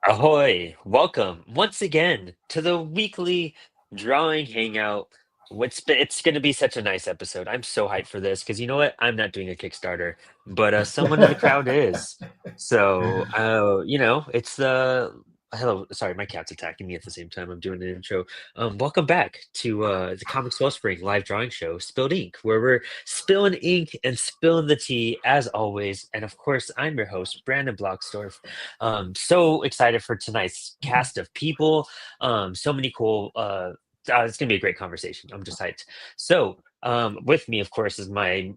Ahoy! Welcome once again to the weekly drawing hangout. It's going to be such a nice episode. I'm so hyped for this because you know what? I'm not doing a Kickstarter, but someone in the crowd is. So, it's the hello. Sorry, my cat's attacking me at the same time. I'm doing an intro. Welcome back to the Comics Wellspring live drawing show, Spilled Ink, where we're spilling ink and spilling the tea as always. And of course, I'm your host, Brandon Bloxdorf. So excited for tonight's cast of people. So many cool. It's gonna be a great conversation. I'm just hyped. So, with me, of course, is my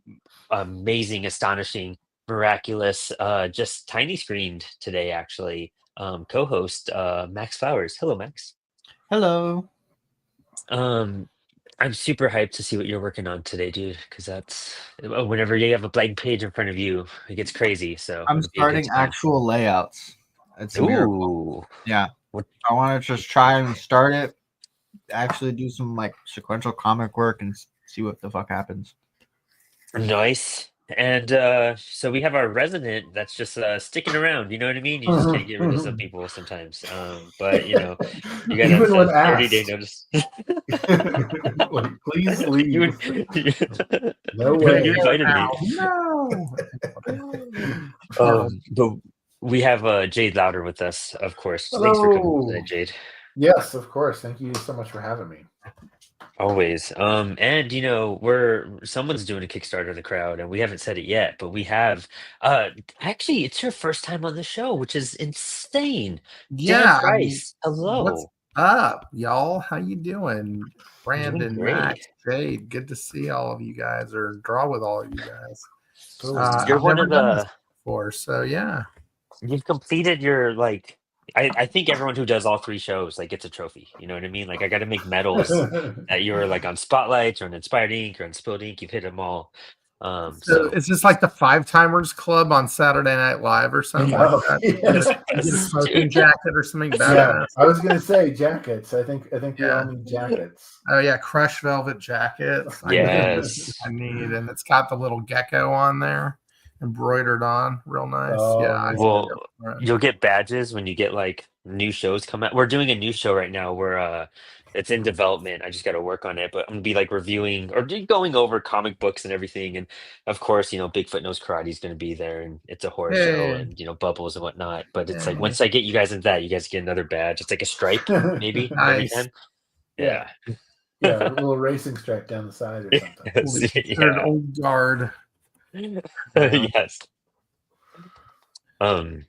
amazing, astonishing, miraculous, just tiny screened today, actually, co-host Max Flowers. Hello, Max. Hello. Um, I'm super hyped to see what you're working on today, dude. Because whenever you have a blank page in front of you, it gets crazy. So I'm it'll be a good starting time. actual layouts. It's a miracle. Ooh. Yeah. What I want to just try and start it, actually do some like sequential comic work and see what the fuck happens. Nice. And so we have our resident that's just sticking around. You know what I mean? You just can't get rid of some people sometimes. But you got Even when a 30-day asked. notice. Like, please You, leave. No you way. invited me. No. But we have Jade Lowder with us, of course. Thanks for coming Hello. tonight, Jade. Yes, of course. Thank you so much for having me. Always. And someone's doing a Kickstarter in the crowd, and we haven't said it yet, but we have actually it's your first time on the show, which is insane. Dan Yeah. Price. What's Hello. up, y'all? How you doing? Doing Brandon, great. Max, Jade. Good to see all of you guys, or draw with all of you guys. You're I've one never of done this the before, so yeah. you've completed your like I think everyone who does all three shows like gets a trophy. You know what I mean? Like I got to make medals that you're like on Spotlights or on Inspired Ink or on Spilled Ink. You've hit them all. So it's just like the Five Timers Club on Saturday Night Live or something like that. Yes. You get a Yes, smoking dude. jacket or something Yeah, badass. I was gonna say jackets. I think we Yeah. all need jackets. Oh yeah, crushed velvet jackets. Yes. I need, and it's got the little gecko on there, embroidered on, real nice. Oh, Yeah, I amazing. Well, you'll get badges when you get like new shows come out. We're doing a new show right now where it's in development. I just got to work on it, but I'm gonna be like reviewing or going over comic books and everything. And of course, Bigfoot Knows Karate is gonna be there, and it's a horror show, Hey, and Bubbles and whatnot. But it's like hey. once I get you guys into that, you guys get another badge. It's like a stripe, maybe every Nice. time. Yeah. Yeah. Yeah, a little racing stripe down the side or something. Yes, They're an yeah. old guard. Yes. Um.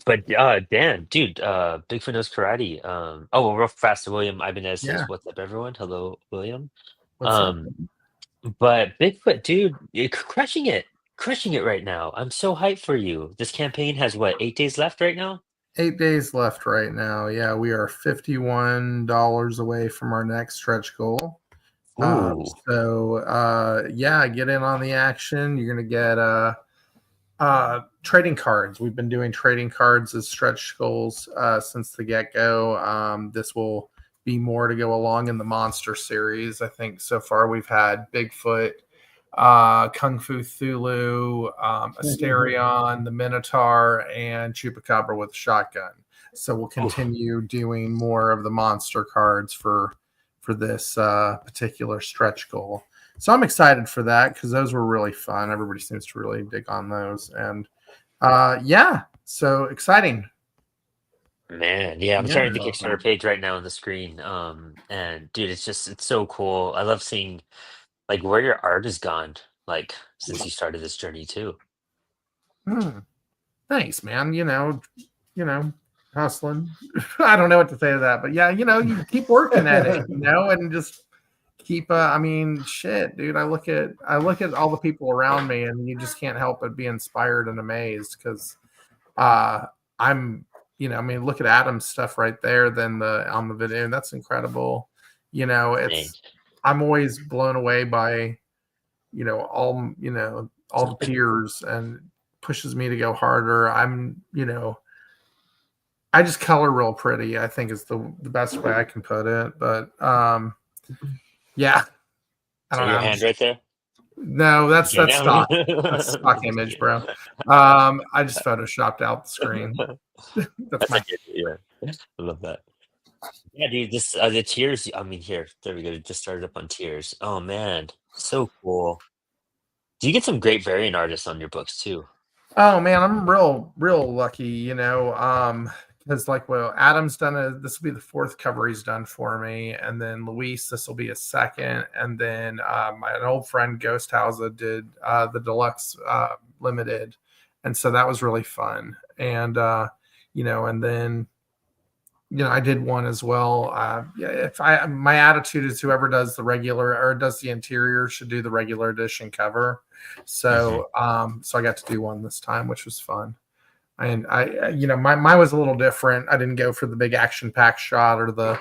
But Dan, dude, Bigfoot Knows Karate. Oh, well, real fast, William Ibanez says, Yeah. "What's up, everyone? Hello, William." What's up? But Bigfoot, dude, you're crushing it right now. I'm so hyped for you. This campaign has what, 8 days left right now? 8 days left right now. Yeah, we are $51 away from our next stretch goal. Ooh, Yeah, get in on the action. You're gonna get trading cards. We've been doing trading cards as stretch goals since the get-go. This will be more to go along in the monster series. I think so far we've had Bigfoot, Kung Fu Thulu, Asterion, the Minotaur, and Chupacabra with a shotgun. So we'll continue doing more of the monster cards for this particular stretch goal. So I'm excited for that because those were really fun. Everybody seems to really dig on those. And yeah, so exciting. man, yeah, I'm Yeah. sharing the Kickstarter page right now on the screen. And dude, it's so cool. I love seeing like where your art has gone, like since you started this journey too. Thanks, man. Hustling. I don't know what to say to that, but yeah, you keep working at it, and just keep I mean, shit, dude. I look at all the people around me and you just can't help but be inspired and amazed because I'm I mean, look at Adam's stuff right there, then on the video. That's incredible. I'm always blown away by all the peers and pushes me to go harder. I just color real pretty, I think is the best way I can put it. But yeah. I don't know. Your hand right there? No, that's You stock. know? That's stock image, bro. I just photoshopped out the screen. That's That's my. a good, yeah. I love that. Yeah, dude, this the tiers. I mean, here, there we go. It just started up on tiers. Oh man, so cool. Do you get some great variant artists on your books too? Oh man, I'm real lucky, because like, well, Adam's this will be the fourth cover he's done for me, and then Luis, this will be a second, and then an old friend Ghost House did the deluxe limited, and so that was really fun, and and then I did one as well. Yeah, if my attitude is whoever does the regular or does the interior should do the regular edition cover. So, so I got to do one this time, which was fun. And mine was a little different. I didn't go for the big action pack shot or the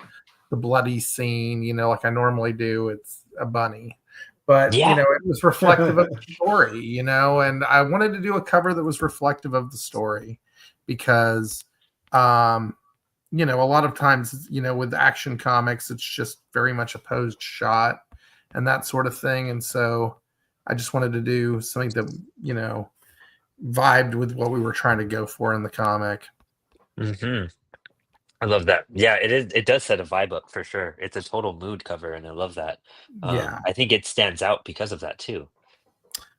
bloody scene, like I normally do. It's a bunny, but Yeah. it was reflective of the story, and I wanted to do a cover that was reflective of the story because, a lot of times, with action comics, it's just very much a posed shot and that sort of thing. And so I just wanted to do something that, vibed with what we were trying to go for in the comic. I love that. Yeah, it is. It does set a vibe up for sure. It's a total mood cover, and I love that. Yeah. I think it stands out because of that too.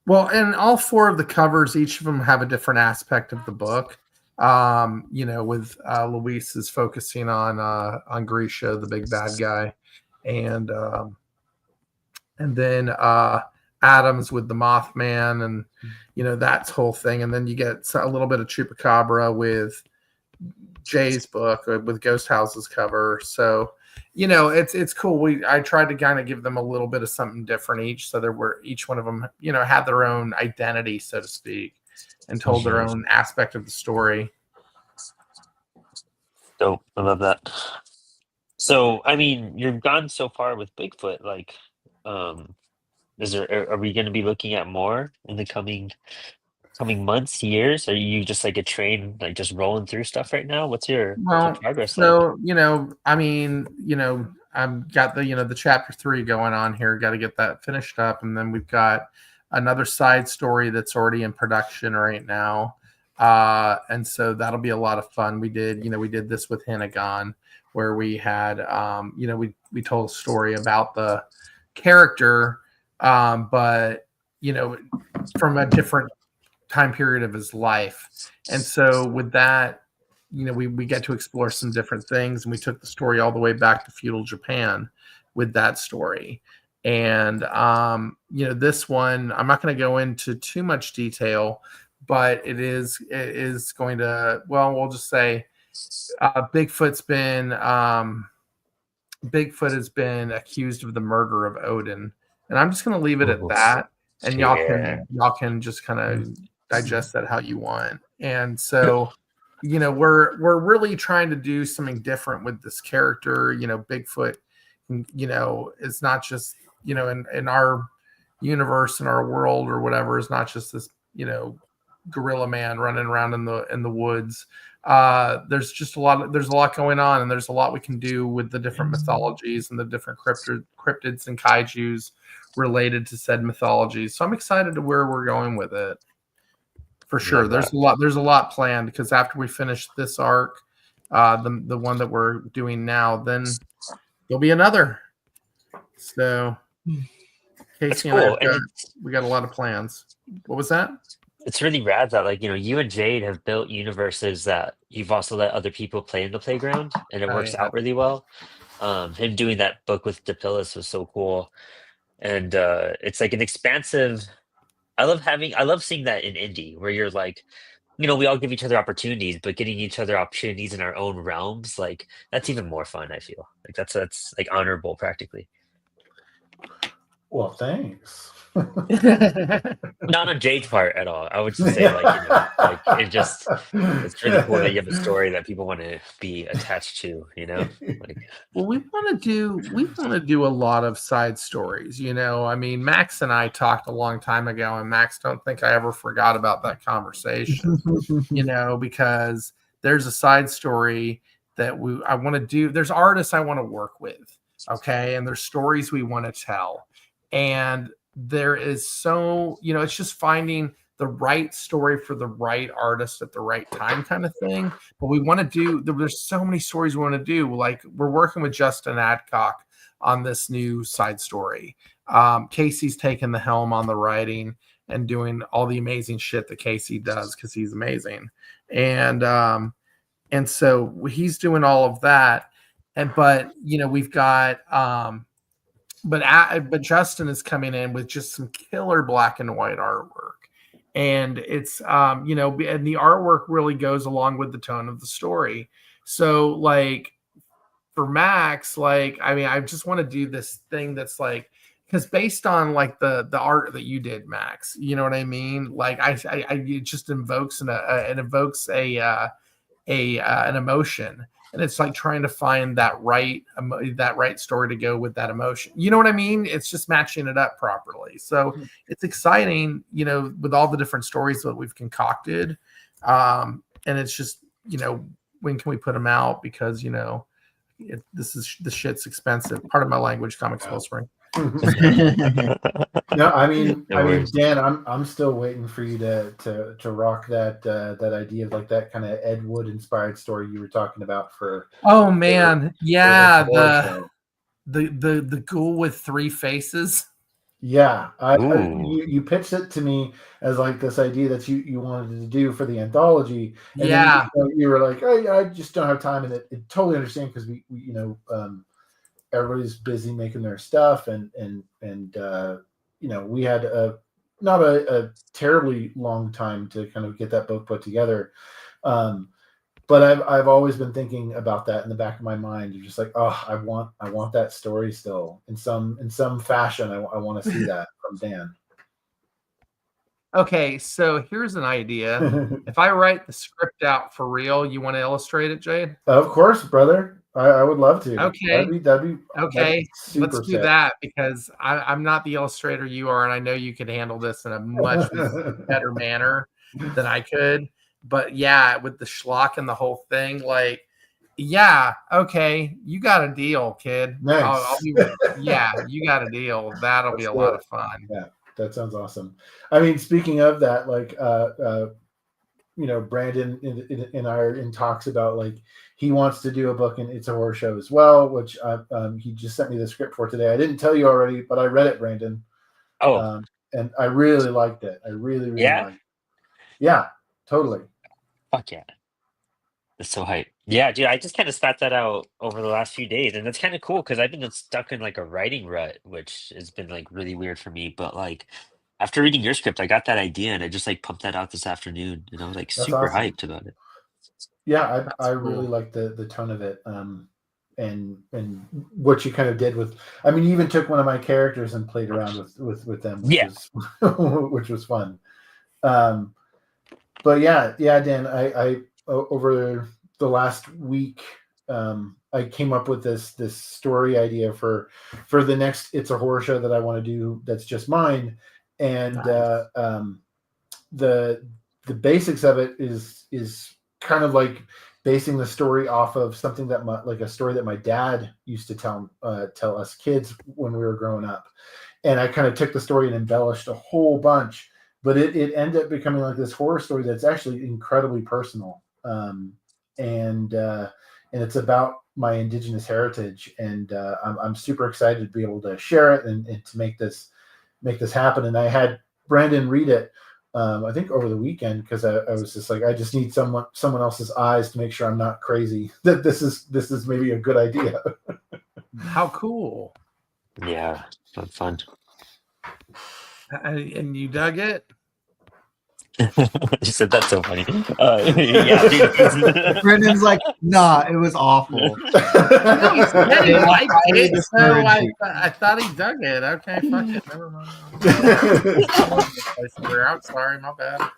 Well, and all four of the covers, each of them have a different aspect of the book. With Luis is focusing on Grisha, the big bad guy, and then Adams with the Mothman, and that whole thing, and then you get a little bit of Chupacabra with Jay's book with Ghost House's cover. So it's cool. I tried to kind of give them a little bit of something different each, so each one of them had their own identity, so to speak, and told their own aspect of the story. Dope. I love that. So, I mean, you've gone so far with Bigfoot. Like, are we going to be looking at more in the coming months, years? Are you just like a train, like just rolling through stuff right now? What's your progress like? So I've got the chapter 3 going on here. Got to get that finished up, and then we've got another side story that's already in production right now. And so that'll be a lot of fun. We did this with Hennigan, where we had, we told a story about the character, but, from a different time period of his life. And so with that, we get to explore some different things, and we took the story all the way back to feudal Japan with that story. And, this one, I'm not going to go into too much detail, but it is going to, well, we'll just say Bigfoot has been accused of the murder of Odin, and I'm just going to leave it at that. And y'all can just kind of digest that how you want. And so, we're really trying to do something different with this character. Bigfoot, is not just, in our universe, in our world or whatever, is not just this, gorilla man running around in the woods. There's just there's a lot going on, and there's a lot we can do with the different mythologies and the different cryptids and kaijus related to said mythologies. So I'm excited to where we're going with it. For sure. There's a lot planned, because after we finish this arc, the one that we're doing now, then there'll be another. So Casey and I we got a lot of plans. What was that? It's really rad that, like, you and Jade have built universes that you've also let other people play in the playground, and it works out really well. Him doing that book with Depillis was so cool. And it's like an expansive, I love seeing that in indie, where you're like, we all give each other opportunities, but getting each other opportunities in our own realms, like, that's even more fun, I feel. Like that's like honorable practically. Well, thanks. Not on Jade's part at all. I would just say, like it's really cool that you have a story that people want to be attached to, like. Well, we want to do a lot of side stories. I mean, Max and I talked a long time ago, and Max, don't think I ever forgot about that conversation, because there's a side story that I want to do. There's artists I want to work with. Okay. And there's stories we want to tell. And there is so, it's just finding the right story for the right artist at the right time kind of thing. But we want to do, there's so many stories we want to do. Like we're working with Justin Adcock on this new side story. Casey's taken the helm on the writing and doing all the amazing shit that Casey does because he's amazing. And so he's doing all of that. But we've got but Justin is coming in with just some killer black and white artwork. And it's and the artwork really goes along with the tone of the story. So like for Max, like I just want to do this thing that's like, because based on like the art that you did, Max, you know what I mean? Like it just invokes an emotion, and it's like trying to find that right story to go with that emotion. You know what I mean? It's just matching it up properly. So it's exciting, with all the different stories that we've concocted. And it's just, when can we put them out? Because the shit's expensive. Part of my language, Comix Wellspring. No, I mean, worries. Dan, I'm still waiting for you to rock that idea of like that kind of Ed Wood inspired story you were talking about for. Oh man, yeah, for the ghoul with 3 faces. Yeah, you pitched it to me as like this idea that you wanted to do for the anthology, and then you were like, oh, I just don't have time, and it totally understand because we everybody's busy making their stuff, and we had not a terribly long time to kind of get that book put together, but I've always been thinking about that in the back of my mind. You're just like, oh, I want that story still in some fashion. I want to see that from Dan. Okay, so here's an idea. If I write the script out for real, you want to illustrate it, Jade? Of course, brother. I would love to. Okay. That'd be okay. Let's do sick. that, because I'm not the illustrator you are, and I know you could handle this in a much better manner than I could. But yeah, with the schlock and the whole thing, like, yeah, okay, you got a deal, kid. Nice. you got a deal. That'll be a lot of fun. Yeah, that sounds awesome. I mean, speaking of that, like, Brandon in talks about like he wants to do a book and It's a Horror Show as well, which he just sent me the script for today. I didn't tell you already, but I read it, Brandon. Oh, and I really liked it. I really liked it. Yeah, totally. Fuck yeah. That's so hype. Yeah, dude, I just kind of spat that out over the last few days, and that's kind of cool because I've been stuck in like a writing rut, which has been like really weird for me. But like after reading your script, I got that idea and I just like pumped that out this afternoon, and I was like super hyped about it. Yeah, I really like the tone of it, and what you kind of did with. I mean, you even took one of my characters and played around with them, which was fun. But yeah, Dan, I over the last week, I came up with this story idea for the next It's a Horror Show that I want to do. That's just mine, and the basics of it is kind of like basing the story off of something that a story that my dad used to tell us kids when we were growing up, and I kind of took the story and embellished a whole bunch. But it ended up becoming like this horror story that's actually incredibly personal, and it's about my indigenous heritage, and I'm super excited to be able to share it and to make this happen. And I had Brandon read it, I think over the weekend, because I was just like, I just need someone else's eyes to make sure I'm not crazy, that this is maybe a good idea. How cool! Yeah, that's fun. And you dug it? You said that's so funny. Yeah, dude. Brendan's like, nah, it was awful. No, he said he liked it, so I thought he dug it. Okay, fuck it, never mind. I'm sorry, my bad.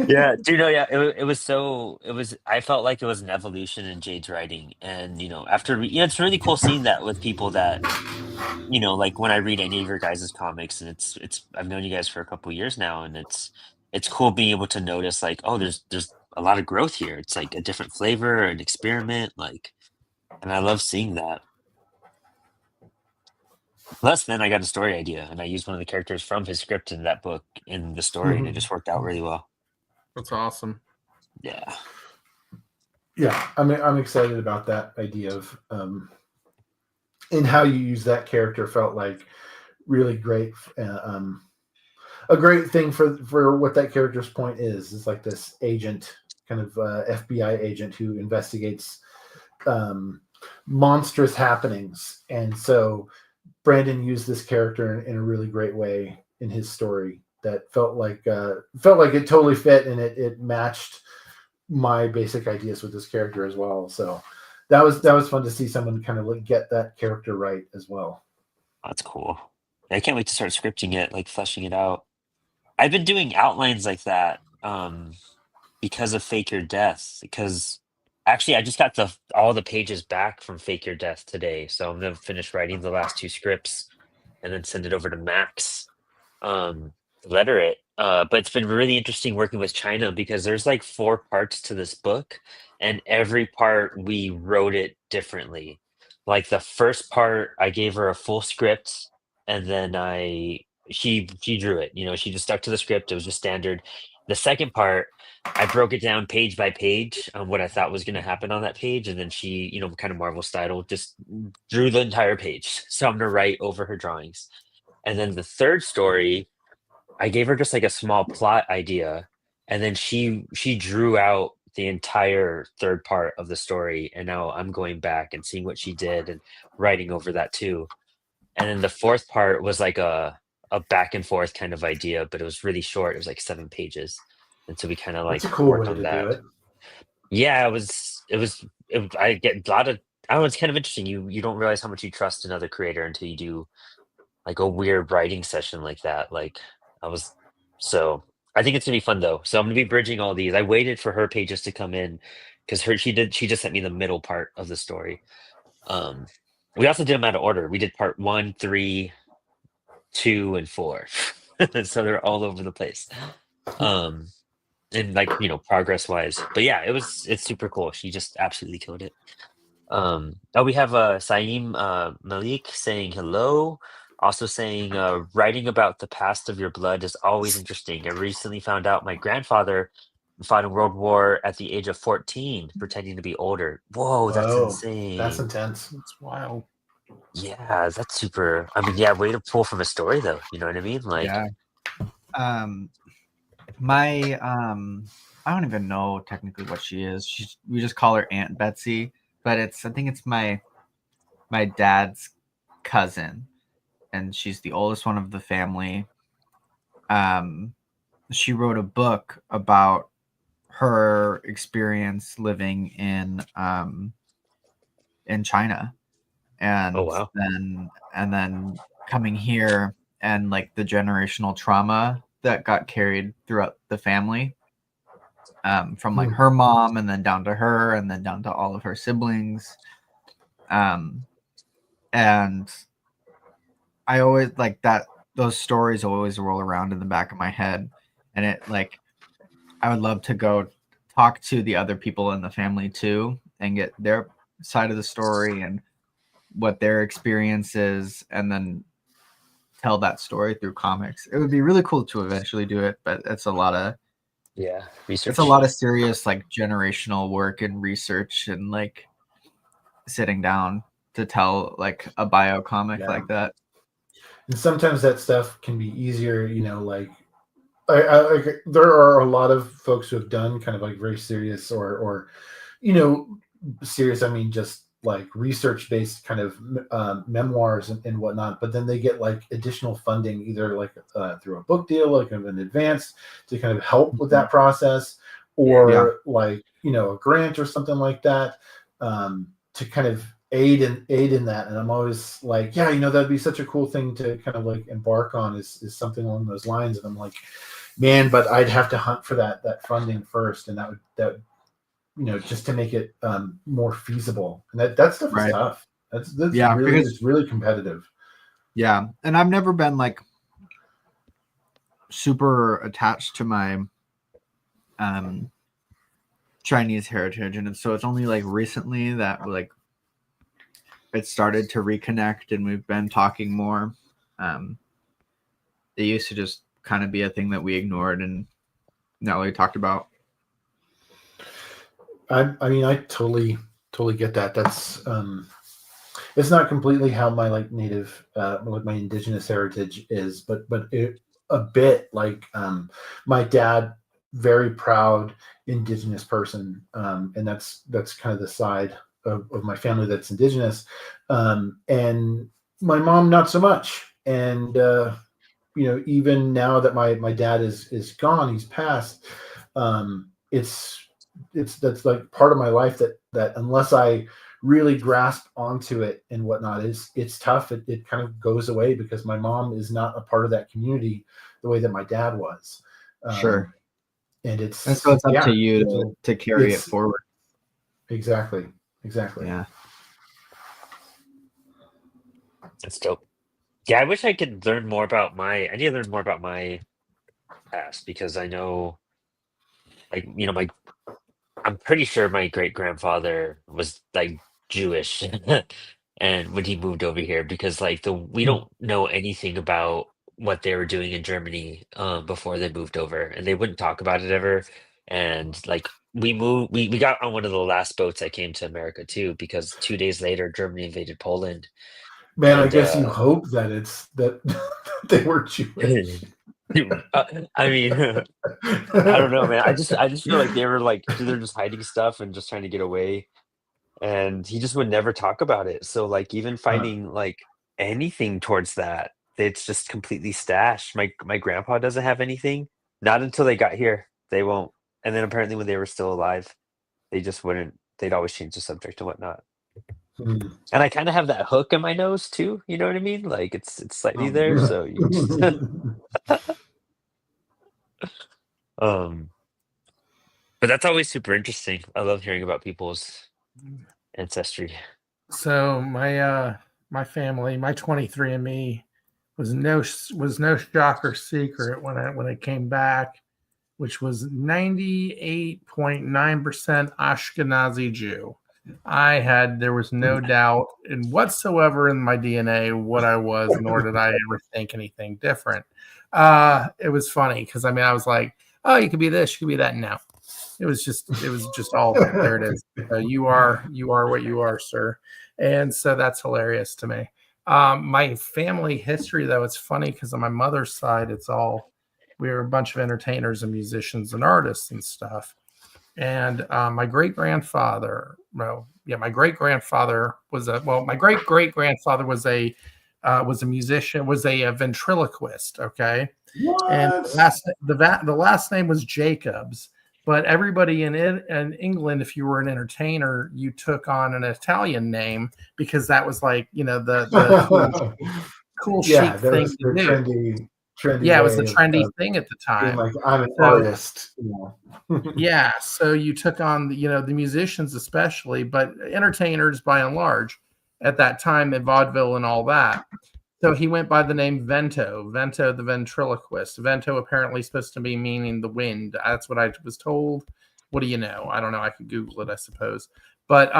Yeah, do you know? Yeah, it was. I felt like it was an evolution in Jade's writing, and after it's really cool seeing that with people that like when I read any of your guys' comics, and it's I've known you guys for a couple of years now, and it's cool being able to notice like, oh, there's a lot of growth here. It's like a different flavor, an experiment, like, and I love seeing that. Plus, then I got a story idea, and I used one of the characters from his script in that book in the story, and it just worked out really well. That's awesome. Yeah. Yeah, I'm excited about that idea of and how you use that character felt like really great. A great thing for what that character's point is like this agent, kind of FBI agent who investigates monstrous happenings, and so Brandon used this character in a really great way in his story that felt like it totally fit, and it matched my basic ideas with this character as well. So that was fun to see someone kind of like get that character right as well. That's cool. I can't wait to start scripting it, like fleshing it out. I've been doing outlines like that because of Fake Your Death. Because actually, I just got all the pages back from Fake Your Death today, so I'm gonna finish writing the last two scripts and then send it over to Max to letter it. But it's been really interesting working with China because there's like 4 parts to this book, and every part we wrote it differently. Like the first part, I gave her a full script, and then she drew it. You know, she just stuck to the script. It was just standard. The second part, I broke it down page by page on what I thought was going to happen on that page, and then she, you know, kind of Marvel style, just drew the entire page. So I'm gonna write over her drawings. And then the third story, I gave her just like a small plot idea, and then she drew out the entire third part of the story, and now I'm going back and seeing what she did and writing over that too. And then the fourth part was like a back and forth kind of idea, but it was really short. It was like 7 pages. And so we kind of That's like a cool worked way on to do that. it. Yeah, I get a lot of, I don't know, it's kind of interesting. You don't realize how much you trust another creator until you do like a weird writing session like that. Like I was so I think it's gonna be fun though. So I'm gonna be bridging all these. I waited for her pages to come in because she just sent me the middle part of the story. Um we also did them out of order. We did part 1, 3, 2, and 4. So they're all over the place. Um and like, you know, progress wise. But yeah, it's super cool. She just absolutely killed it. Oh, we have Saeem Malik saying hello. Also saying, writing about the past of your blood is always interesting. I recently found out my grandfather fought in World War at the age of 14, pretending to be older. Whoa, that's Whoa, that's insane. intense. That's wild. Yeah, that's super. I mean, yeah, way to pull from a story, though. You know what I mean? Like, Yeah. My I don't even know technically what she is. We just call her Aunt Betsy, but I think it's my dad's cousin, and she's the oldest one of the family. She wrote a book about her experience living in China, oh and wow. then coming here, and like the generational trauma that got carried throughout the family, from like her mom and then down to her and then down to all of her siblings. And I always like that, those stories always roll around in the back of my head, and it like I would love to go talk to the other people in the family too and get their side of the story and what their experience is, and then tell that story through comics. It would be really cool to eventually do it, but it's a lot of Yeah, research. serious like generational work and research and like sitting down to tell like a bio comic like that. And sometimes that stuff can be easier, you know, like there are a lot of folks who have done kind of like very serious or you know, serious, I mean just like research based kind of memoirs and whatnot, but then they get like additional funding either like through a book deal, like an advance to kind of help with that process, or like, you know, a grant or something like that, to kind of aid in that. And I'm always like, yeah, you know, that'd be such a cool thing to kind of like embark on is something along those lines. And I'm like, man, but I'd have to hunt for that funding first, and that you know, just to make it more feasible. And that stuff is tough. That's yeah, really, because it's really competitive. Yeah, and I've never been like super attached to my Chinese heritage, and so it's only like recently that like it started to reconnect, and we've been talking more. It used to just kind of be a thing that we ignored and not really talked about. I mean, I totally get that. That's it's not completely how my like native, like my indigenous heritage is, but a bit like my dad, very proud indigenous person, and that's kind of the side of my family that's indigenous, and my mom not so much. And you know, even now that my dad is gone, he's passed. It's that's like part of my life that unless I really grasp onto it and whatnot, it's tough. It kind of goes away because my mom is not a part of that community the way that my dad was. Sure. And so it's up to you to carry it forward. Exactly. Yeah. That's dope. Yeah, I wish I could learn more about I need to learn more about my past, because I know, like, you know, I'm pretty sure my great grandfather was like Jewish, and when he moved over here, because like we don't know anything about what they were doing in Germany before they moved over, and they wouldn't talk about it ever. And like we got on one of the last boats that came to America too, because 2 days later Germany invaded Poland. Man, I And guess you hope that it's that they were Jewish. I mean, I don't know, man. I just feel like they were like they're just hiding stuff and just trying to get away, and he just would never talk about it. So like even finding like anything towards that, it's just completely stashed. My grandpa doesn't have anything. Not until they got here. They won't. And then apparently when they were still alive, they just wouldn't. They'd always change the subject and whatnot. And I kind of have that hook in my nose too. You know what I mean? Like it's slightly there, so you just um. But that's always super interesting. I love hearing about people's ancestry. So my family, my 23andMe was no shock or secret when it came back, which was 98.9% Ashkenazi Jew. There was no doubt in whatsoever in my DNA what I was, nor did I ever think anything different. It was funny because I mean I was like, oh, you could be this, you could be that. No, it was just all there. It is. You are what you are, sir. And so that's hilarious to me. My family history, though, it's funny because on my mother's side, we were a bunch of entertainers and musicians and artists and stuff. And my great grandfather was my great great grandfather was a musician, was a ventriloquist. Okay. What? And the last name was Jacobs. But everybody in England, if you were an entertainer, you took on an Italian name because that was like, you know, the cool chic thing to do. Trendy yeah, it was the trendy thing at the time. Like, I'm an artist. You know. Yeah, so you took on the musicians especially, but entertainers by and large at that time in vaudeville and all that. So he went by the name Vento the ventriloquist. Vento apparently supposed to be meaning the wind. That's what I was told. What do you know? I don't know. I could Google it, I suppose. But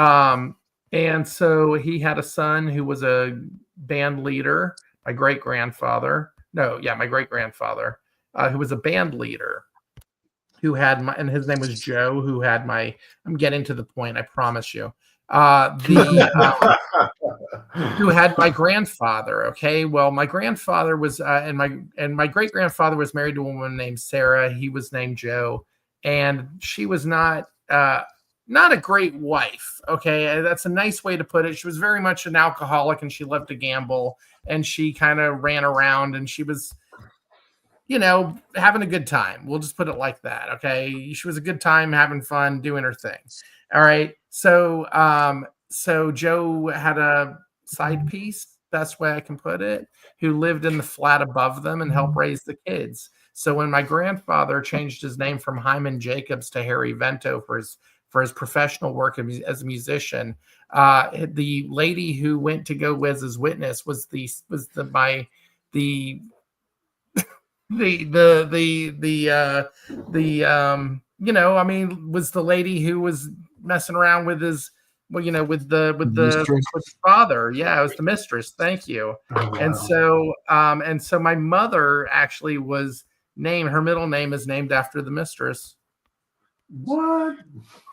and so he had a son who was a band leader. My great grandfather, who was a band leader, and his name was Joe. I'm getting to the point. I promise you. Who had my grandfather. Okay, well, my grandfather was and my great grandfather was married to a woman named Sarah. He was named Joe, and she was not a great wife. Okay, that's a nice way to put it. She was very much an alcoholic, and she loved to gamble, and she kind of ran around, and she was having a good time. We'll just put it like that. Okay, she was a good time, having fun, doing her thing. All right, so Joe had a side piece, best way I can put it, who lived in the flat above them and helped raise the kids. So when my grandfather changed his name from Hyman Jacobs to Harry Vento for his professional work as a musician, the lady who went to go as his witness was the lady who was messing around with his well, with Mistress. with the father. Yeah, it was the mistress. Thank you. Oh, wow. And so my mother actually was named. Her middle name is named after the mistress. What?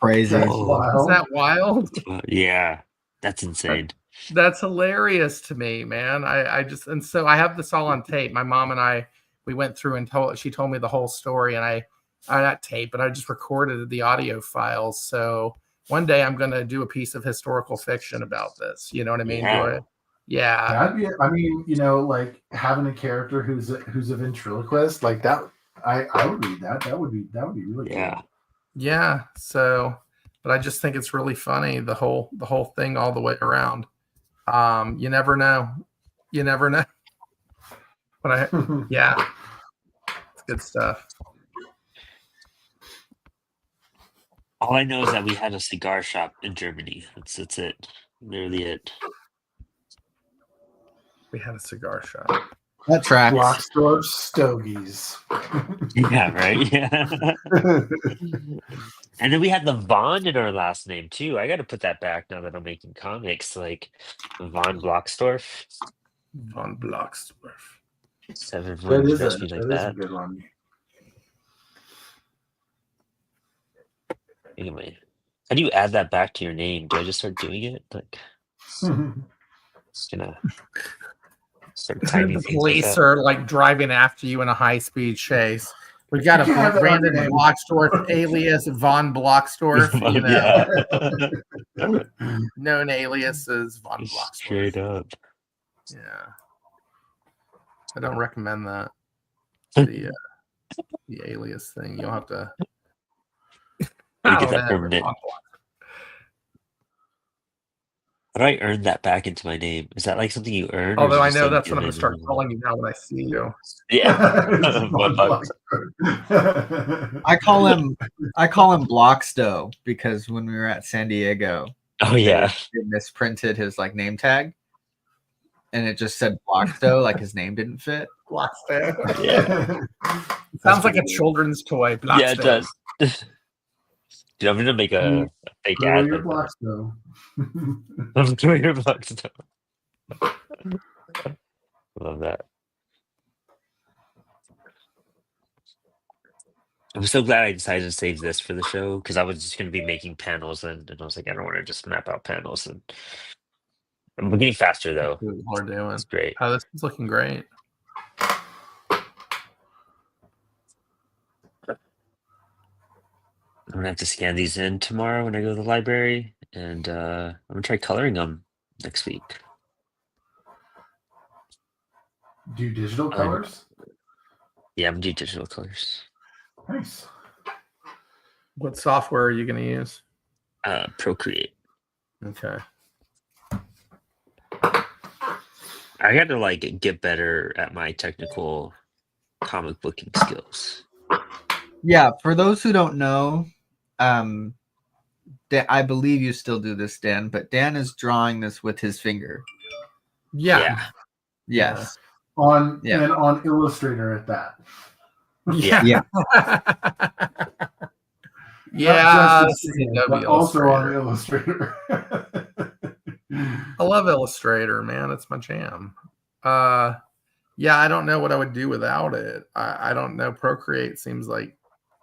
Crazy. That's Oh. wild. Is that wild? Yeah, that's insane. That's hilarious to me, man. I just, and so I have this all on tape. My mom and I, we went through and she told me the whole story, and I not tape, but I just recorded the audio files. So one day I'm going to do a piece of historical fiction about this. You know what I mean? Yeah. Yeah. That'd be. I mean, like having a character who's a ventriloquist like that. I would read that. That would be really Yeah. cool. Yeah. So, but I just think it's really funny, the whole thing all the way around. You never know. You never know. But yeah, it's good stuff. All I know is that we had a cigar shop in Germany. That's it. Literally it. We had a cigar shop. That tracks. Bloxdorf Stogies. Yeah, right. Yeah. And then we had the Von in our last name too. I got to put that back now that I'm making comics. Like Von Bloxdorf. Von Bloxdorf. Seven That wounds is dress me like a that. good one. Anyway, how do you add that back to your name? Do I just start doing it? Like, just gonna start typing The things like police that. are like driving after you in a high-speed chase. We've got a Brandon Bloxdorf alias Von Bloxdorf. Yeah. Known alias is Von Bloxdorf. Straight up. Yeah. I don't recommend that. The alias thing. You'll have to. Gotta get that permanent. How do I earn that back into my name? Is that like something you earn? Although or I is it know just, like, that's what I'm going to start calling you now when I see you. Yeah. $1. I call him Bloxdo because when we were at San Diego, Oh yeah. they misprinted his like name tag, and it just said Bloxdo, like his name didn't fit. Bloxdorf. Yeah. Sounds like a children's toy. Bloxdorf. Yeah, it does. Dude, I'm gonna make a fake Throw ad. your Like blocks though. I'm doing your blocks. Love that. I'm so glad I decided to save this for the show because I was just going to be making panels and I was like, I don't want to just map out panels. And I'm getting faster though. What we're doing. It's great. Oh, this is looking great. I'm gonna have to scan these in tomorrow when I go to the library, and I'm gonna try coloring them next week. Do digital colors? Yeah, I'm gonna do digital colors. Nice. What software are you going to use? Procreate. Okay. I got to like get better at my technical comic booking skills. Yeah, for those who don't know, I believe you still do this, Dan, but Dan is drawing this with his finger. Yeah. Yes. And on Illustrator at that. Yeah. Yeah. But also on Illustrator. I love Illustrator, man. It's my jam. Yeah, I don't know what I would do without it. I don't know. Procreate seems like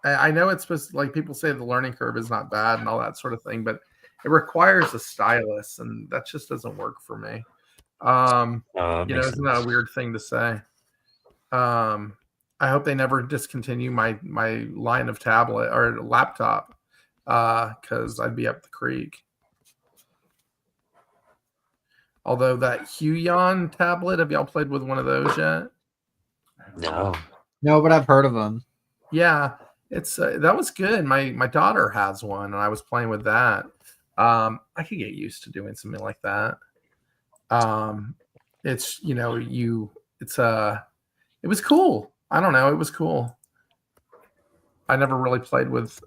I know it's supposed to, like people say the learning curve is not bad and all that sort of thing, but it requires a stylus, and that just doesn't work for me. Isn't that a weird thing to say? I hope they never discontinue my line of tablet or laptop, because I'd be up the creek. Although that Huion tablet, have y'all played with one of those yet? No, but I've heard of them. Yeah, it's that was good. My daughter has one, and I was playing with that. I could get used to doing something like that. It was cool. I don't know. It was cool. I never really played with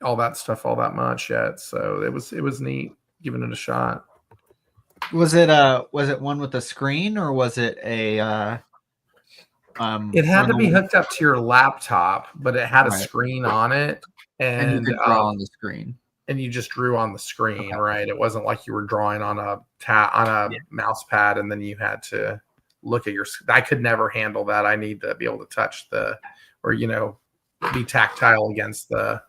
all that stuff all that much yet, so it was neat giving it a shot. Was it one with a screen, or was it a it had to be hooked up to your laptop, but it had a screen on it, and you could draw on the screen. and you just drew on the screen, Okay. right? It wasn't like you were drawing on a mouse pad and then you had to look at your. I could never handle that. I need to be able to touch or be tactile against the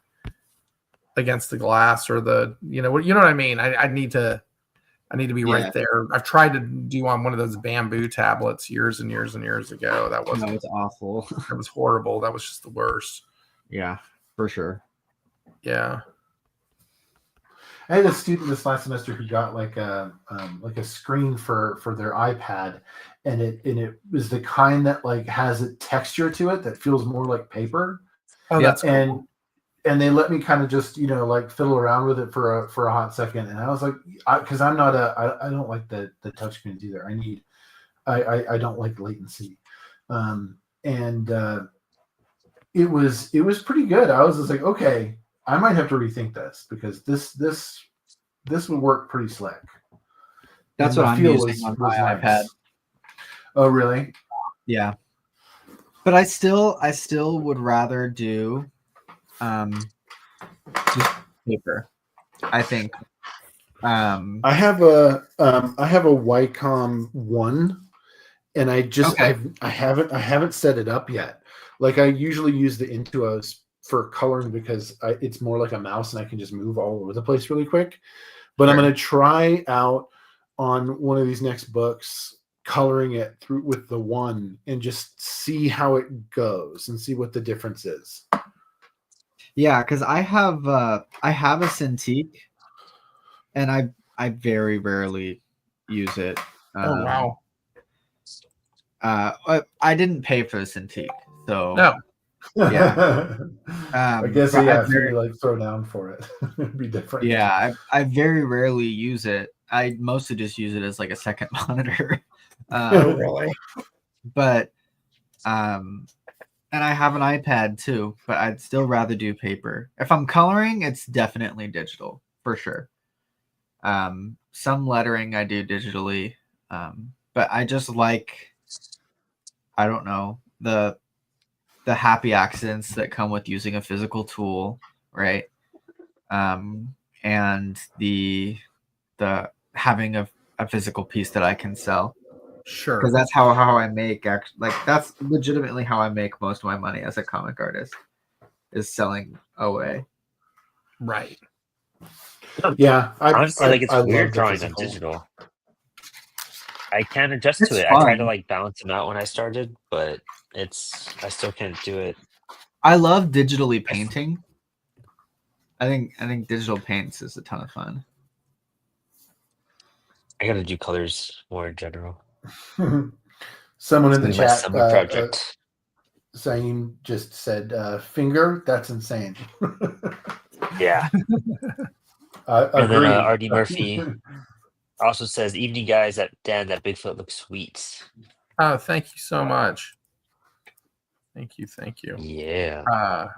glass or you know what I mean. I need to be right there. I've tried to do on one of those bamboo tablets years and years and years ago. That was awful. It was horrible. That was just the worst. Yeah, for sure. Yeah. I had a student this last semester who got like a screen for their iPad, and it was the kind that like has a texture to it that feels more like paper. Oh, that's cool. And they let me kind of just like fiddle around with it for a hot second, and I was like, because I don't like the touchscreens either. I don't like latency, it was pretty good. I was just like, okay, I might have to rethink this because this would work pretty slick. That's what I'm using on my iPad. Oh, really? Yeah. But I still would rather do just paper, I think. I have a Wacom 1, and I just I haven't set it up yet. Like I usually use the Intuos for coloring because it's more like a mouse and I can just move all over the place really quick. But I'm going to try out on one of these next books coloring it through with the 1 and just see how it goes and see what the difference is. Yeah, because I have a Cintiq, and I very rarely use it. Oh wow! I didn't pay for the Cintiq, so no. Yeah. I guess if you like throw down for it, it'd be different. Yeah, I very rarely use it. I mostly just use it as like a second monitor. Oh, really? But and I have an iPad too, but I'd still rather do paper. If I'm coloring, it's definitely digital for sure. Some lettering I do digitally, but I just like, I don't know, the happy accidents that come with using a physical tool, right? And the having a physical piece that I can sell. Sure. Because that's how I make, that's legitimately how I make most of my money as a comic artist, is selling away. Right. Yeah. Honestly, it's weird drawing on digital. I can't adjust to it. I tried to like balance them out when I started, but I still can't do it. I love digitally painting. I think digital paints is a ton of fun. I gotta do colors more in general. Someone in the chat, summer project. Saeem just said, "Finger, that's insane." Yeah. And then R.D. Murphy also says, "Evening, guys. Dan, that Bigfoot looks sweet." Oh, thank you so much. Thank you. Yeah.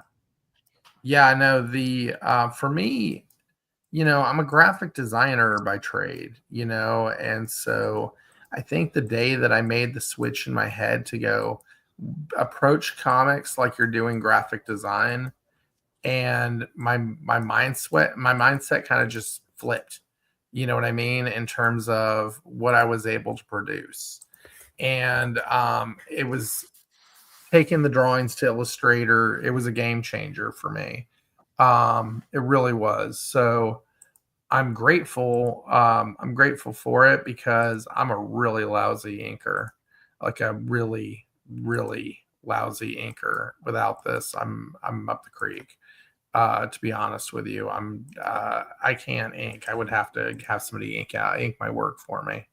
Yeah, I know for me, I'm a graphic designer by trade, and so I think the day that I made the switch in my head to go approach comics like you're doing graphic design, and my mindset kind of just flipped, you know what I mean, in terms of what I was able to produce. And it was taking the drawings to Illustrator. It was a game changer for me. It really was. So I'm grateful. I'm grateful for it because I'm a really lousy inker, like a really, really lousy inker. Without this, I'm up the creek. To be honest with you, I can't ink. I would have to have somebody ink my work for me.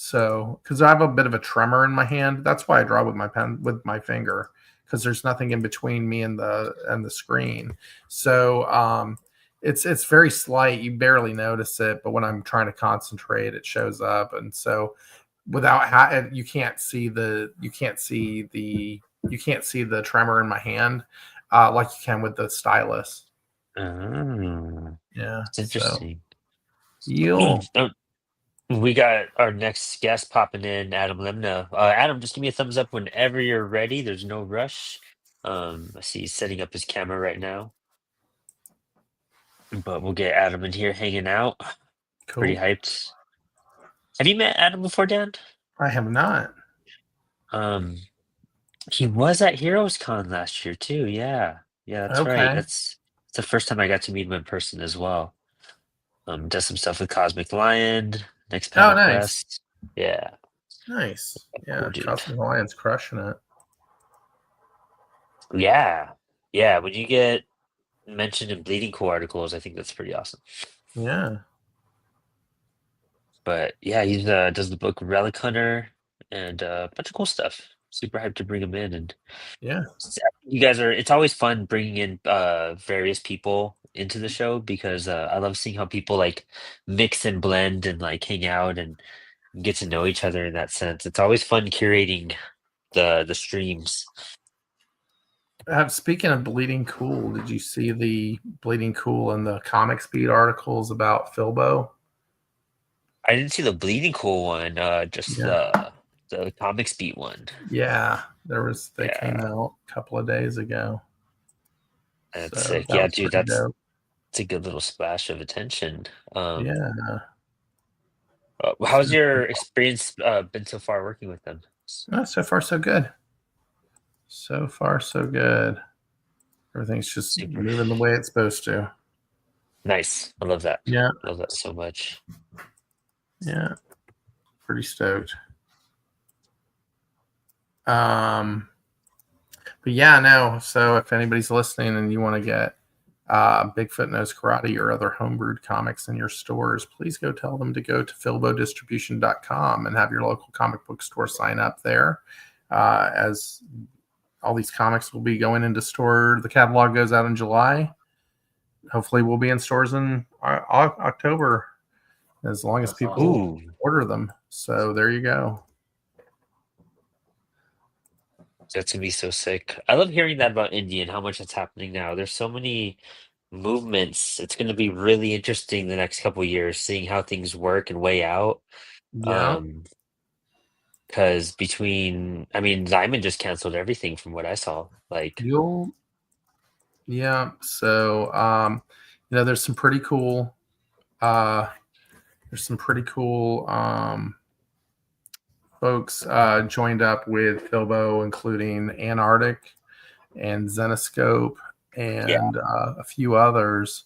So because I have a bit of a tremor in my hand, that's why I draw with my pen, with my finger, because there's nothing in between me and the screen. So it's very slight. You barely notice it, but when I'm trying to concentrate, it shows up. And so without you can't see the tremor in my hand like you can with the stylus. Yeah, it's interesting. So, we got our next guest popping in, Adam Lemnah. Adam, just give me a thumbs up whenever you're ready. There's no rush. I see he's setting up his camera right now. but we'll get Adam in here hanging out. Pretty Cool. hyped. Have you met Adam before, Dan? I have not. Um, he was at Heroes Con last year too. Yeah, yeah, that's right. Okay. It's the first time I got to meet him in person as well. Does some stuff with Cosmic Lion, Next Oh, Panel nice. Quest. Yeah, Nice. cool Yeah, dude. Cosmic Alliance crushing it. Yeah, yeah. When you get mentioned in Bleeding Cool articles, I think that's pretty awesome. Yeah. But yeah, he does the book Relic Hunter and a bunch of cool stuff. Super hyped to bring him in, and Yeah. you guys are. It's always fun bringing in various people into the show because I love seeing how people like mix and blend and like hang out and get to know each other in that sense. It's always fun curating the streams. Speaking of Bleeding Cool, did you see the Bleeding Cool and the Comic Speed articles about Filbo? I didn't see the Bleeding Cool one, just Yeah. the Comics Beat one. Yeah. They came Yeah, out a couple of days ago. that's So sick. that Yeah, was dude, pretty dope. it's a good little splash of attention. Yeah. How's your experience been so far working with them? So far, so good. So far, so good. Everything's just Super moving the way it's supposed to. nice. I love that. Yeah. Love that so much. Yeah. Pretty stoked. But yeah, no. So if anybody's listening and you want to get Bigfoot Knows Karate or other homebrewed comics in your stores, please go tell them to go to filbodistribution.com and have your local comic book store sign up there. As all these comics will be going into store. The catalog goes out in July. Hopefully we'll be in stores in October, as long as That's people Ooh, order them. So there you go. that's gonna be so sick. I love hearing that about India and how much that's happening now. There's so many movements. It's gonna be really interesting the next couple of years, seeing how things work and weigh out. Yeah. Um, because I mean, Diamond just canceled everything from what I saw. Like, You'll Yeah. So there's some pretty cool uh folks joined up with Filbo, including Antarctic and Zenoscope yeah, and a few others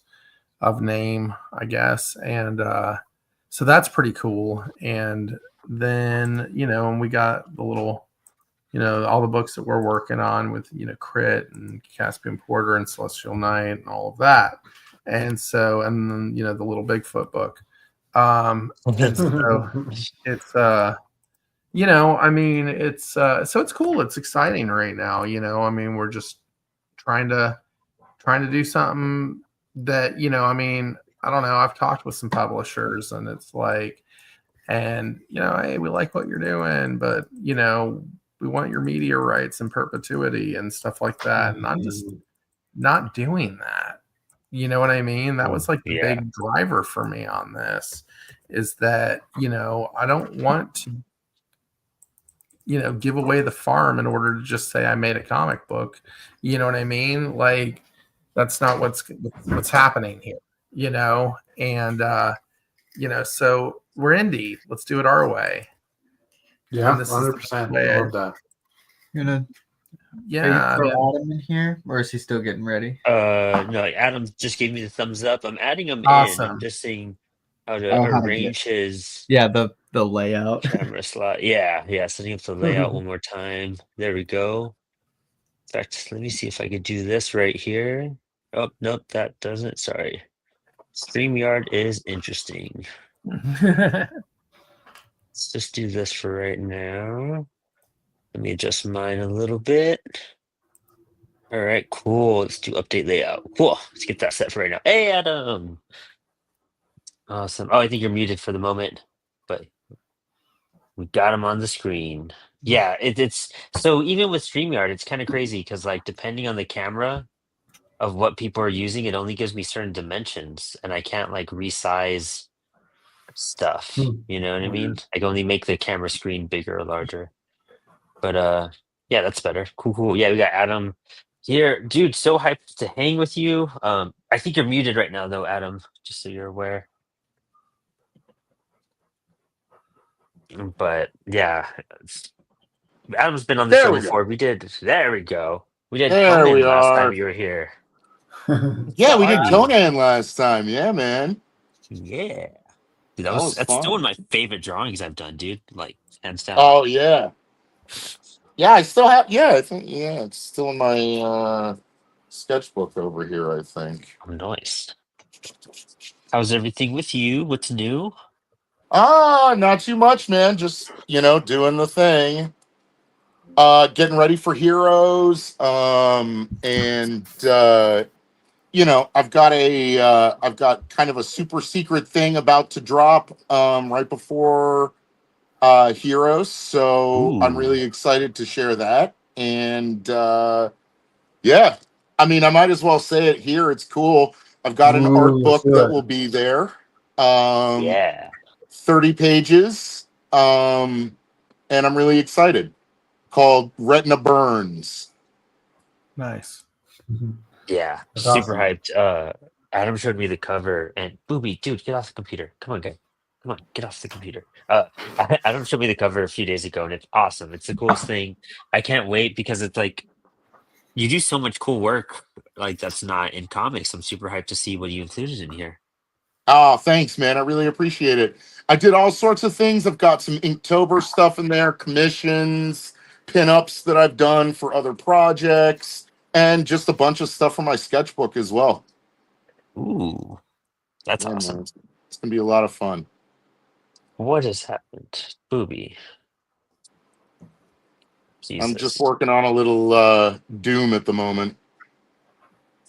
of name, I guess. And so that's pretty cool. And then, and we got the little, all the books that we're working on with, Crit and Caspian Porter and Celestial Night and all of that. And so, and then, the little Bigfoot book. And so it's, I mean, it's, so it's cool. It's exciting right now. I mean, we're just trying to do something that, I mean, I don't know. I've talked with some publishers and it's like, and, hey, we like what you're doing, but, we want your media rights in perpetuity and stuff like that. And I'm just not doing that. You know what I mean? That was like the yeah. big driver for me on this is that, I don't want to, give away the farm in order to just say I made a comic book. You know what I mean? Like that's not what's happening here, and so we're indie. Let's do it our way. Yeah, This is 100%. the I way love that. You know, yeah, are you throw Adam in here, or is he still getting ready? No, like Adam just gave me the thumbs up. I'm adding him in. I'm awesome. just seeing how to Oh, how to arrange his Yeah, the layout. camera slot. Yeah, yeah. Setting up the layout one more time. There we go. In fact, let me see if I could do this right here. Oh, nope, that doesn't. Sorry. StreamYard is interesting. Let's just do this for right now. Let me adjust mine a little bit. All right, cool. Let's do update layout. Cool. Let's get that set for right now. Hey, Adam. Awesome. Oh, I think you're muted for the moment, but we got him on the screen. Yeah, it's so even with StreamYard, it's kind of crazy because like depending on the camera of what people are using, it only gives me certain dimensions, and I can't like resize stuff. You know what I mean? I can only make the camera screen bigger or larger. But yeah, that's better. Cool, cool. Yeah, we got Adam here, dude. So hyped to hang with you. I think you're muted right now, though, Adam. Just so you're aware. But yeah, Adam's been on the There show we go. before. We did. There we go. We did There we Conan last time are. you were here. Yeah, we did Sorry. Conan last time. Yeah, man. Yeah. Dude, That was that's still one fun. of my favorite drawings I've done, dude. Like hands down. Oh yeah. Yeah, I still have I think it's still in my sketchbook over here, I think. Oh, nice. How's everything with you? What's new? Not too much, man. Just, doing the thing. Getting ready for Heroes. And I've got kind of a super secret thing about to drop right before Heroes, so I'm Ooh. really excited to share that. And yeah, I mean, I might as well say it here. It's cool. I've got an art Ooh, let's book do that it. will be there. Um, Yeah. 30 pages. And I'm really excited. Called Retina Burns. Nice. Yeah. That's Super awesome. hyped. Adam showed me the cover and Booby, dude, get off the computer. Come on, guy. Come on, get off the computer. Adam showed me the cover a few days ago and it's awesome. It's the coolest thing. I can't wait because it's like you do so much cool work like that's not in comics. I'm super hyped to see what you included in here. Oh, thanks, man. I really appreciate it. I did all sorts of things. I've got some Inktober stuff in there, commissions, pinups that I've done for other projects, and just a bunch of stuff from my sketchbook as well. Ooh, that's Yeah, man. awesome. It's gonna be a lot of fun. What has happened? Booby. I'm just Jesus. working on a little Doom at the moment.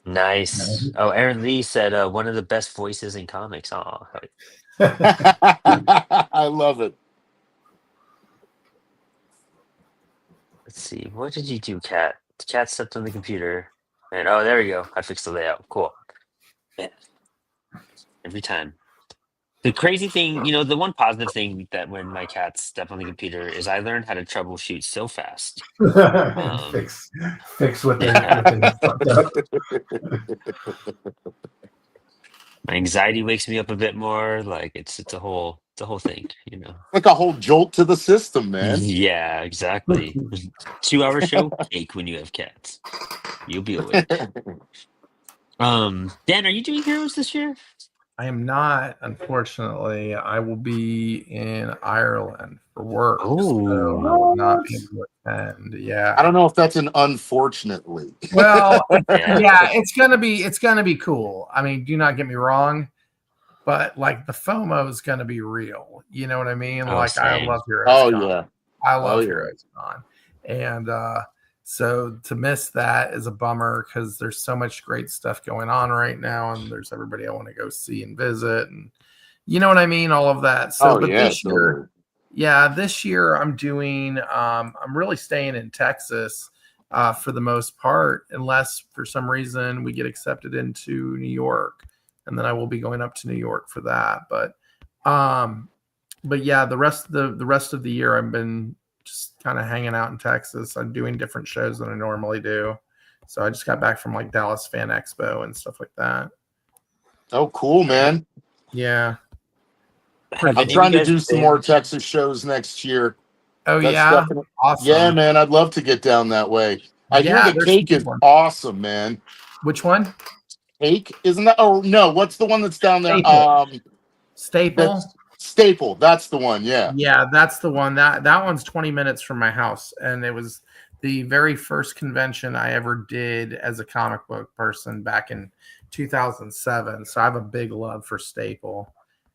Nice. Oh, Aaron Lee said one of the best voices in comics. Oh, I love it. let's see. What did you do, Cat? The cat stepped on the computer. And oh, there we go. I fixed the layout. Cool. Yeah. Every time. The crazy thing, the one positive thing that when my cats step on the computer is I learned how to troubleshoot so fast. Fix what they Yeah. fucked up. My anxiety wakes me up a bit more. Like it's a whole thing. Like a whole jolt to the system, man. Yeah, exactly. 2-hour show cake when you have cats. You'll be awake. Dan, are you doing Heroes this year? I am not, unfortunately. I will be in Ireland for work, so I will not be able to attend. Yeah. I don't know if that's an unfortunately. Well, Yeah. yeah, it's gonna be cool. I mean, do not get me wrong, but like the FOMO is gonna be real. You know what I mean? Oh, Like I same. love Heroes Oh Con. yeah. I love yeah. Heroes Con. And so to miss that is a bummer because there's so much great stuff going on right now, and there's everybody I want to go see and visit, and you know what I mean, all of that. So, but yeah, this year, this year I'm doing. I'm really staying in Texas for the most part, unless for some reason we get accepted into New York, and then I will be going up to New York for that. But yeah, the rest of the year I've been just kind of hanging out in Texas. I'm doing different shows than I normally do. So I just got back from like Dallas Fan Expo and stuff like that. Oh, cool, man. Yeah. I'm trying to do some more Texas shows next year. Oh, yeah. Awesome. Yeah, man. I'd love to get down that way. I hear the cake is awesome, man. Which one? Cake? Isn't that? Oh, no. What's the one that's down there? Staple. Staple. That's the one. Yeah. Yeah, that's the one. That one's 20 minutes from my house. And it was the very first convention I ever did as a comic book person back in 2007. So I have a big love for Staple.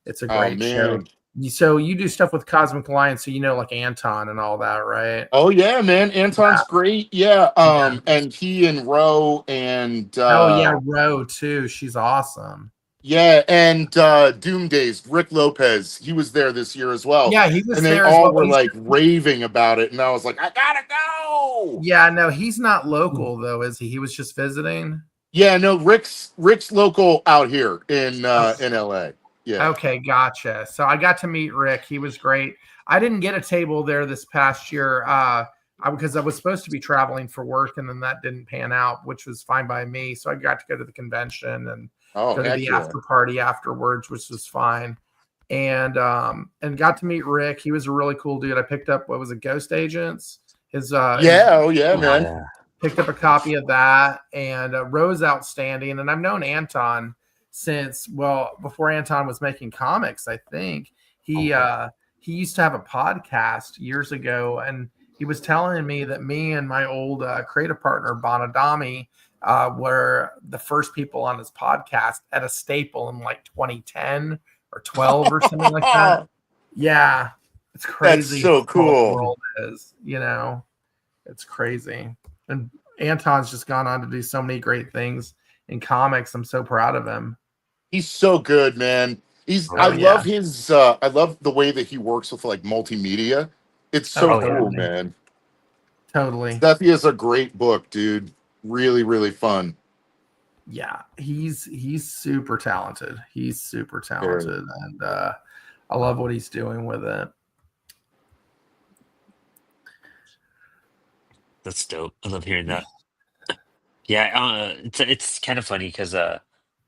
It's a great show. So you do stuff with Cosmic Alliance, so like Anton and all that, right? Oh yeah, man. Anton's great. Yeah. And he and Ro and Ro too. She's awesome. Yeah, and Doom Days, Rick Lopez, he was there this year as well. Yeah, he was and there. And they all were like raving about it, and I was like, I gotta go. Yeah, no, he's not local though, is he? He was just visiting. Yeah, no, Rick's local out here in LA. Yeah. Okay, gotcha. So I got to meet Rick. He was great. I didn't get a table there this past year because I was supposed to be traveling for work, and then that didn't pan out, which was fine by me. So I got to go to the convention and Oh, go to heck the yeah. after party afterwards, which was fine. And got to meet Rick. He was a really cool dude. I picked up, what was it, Ghost Agents? Oh yeah, man. Yeah. Picked up a copy of that, and Rose outstanding. And I've known Anton since, well, before Anton was making comics. I think he used to have a podcast years ago, and he was telling me that me and my old creative partner Bonadami were the first people on his podcast at a Staple in like 2010 or 12 or something like that. Yeah, it's crazy. That's so how small the cool. world is, it's crazy. And Anton's just gone on to do so many great things in comics. I'm so proud of him. He's so good, man. I love his I love the way that he works with like multimedia. It's so cool, man. Totally. Steffi is a great book, dude. Really, really fun. Yeah, he's super talented. He's super talented, and I love what he's doing with it. That's dope. I love hearing that. Yeah, it's kind of funny because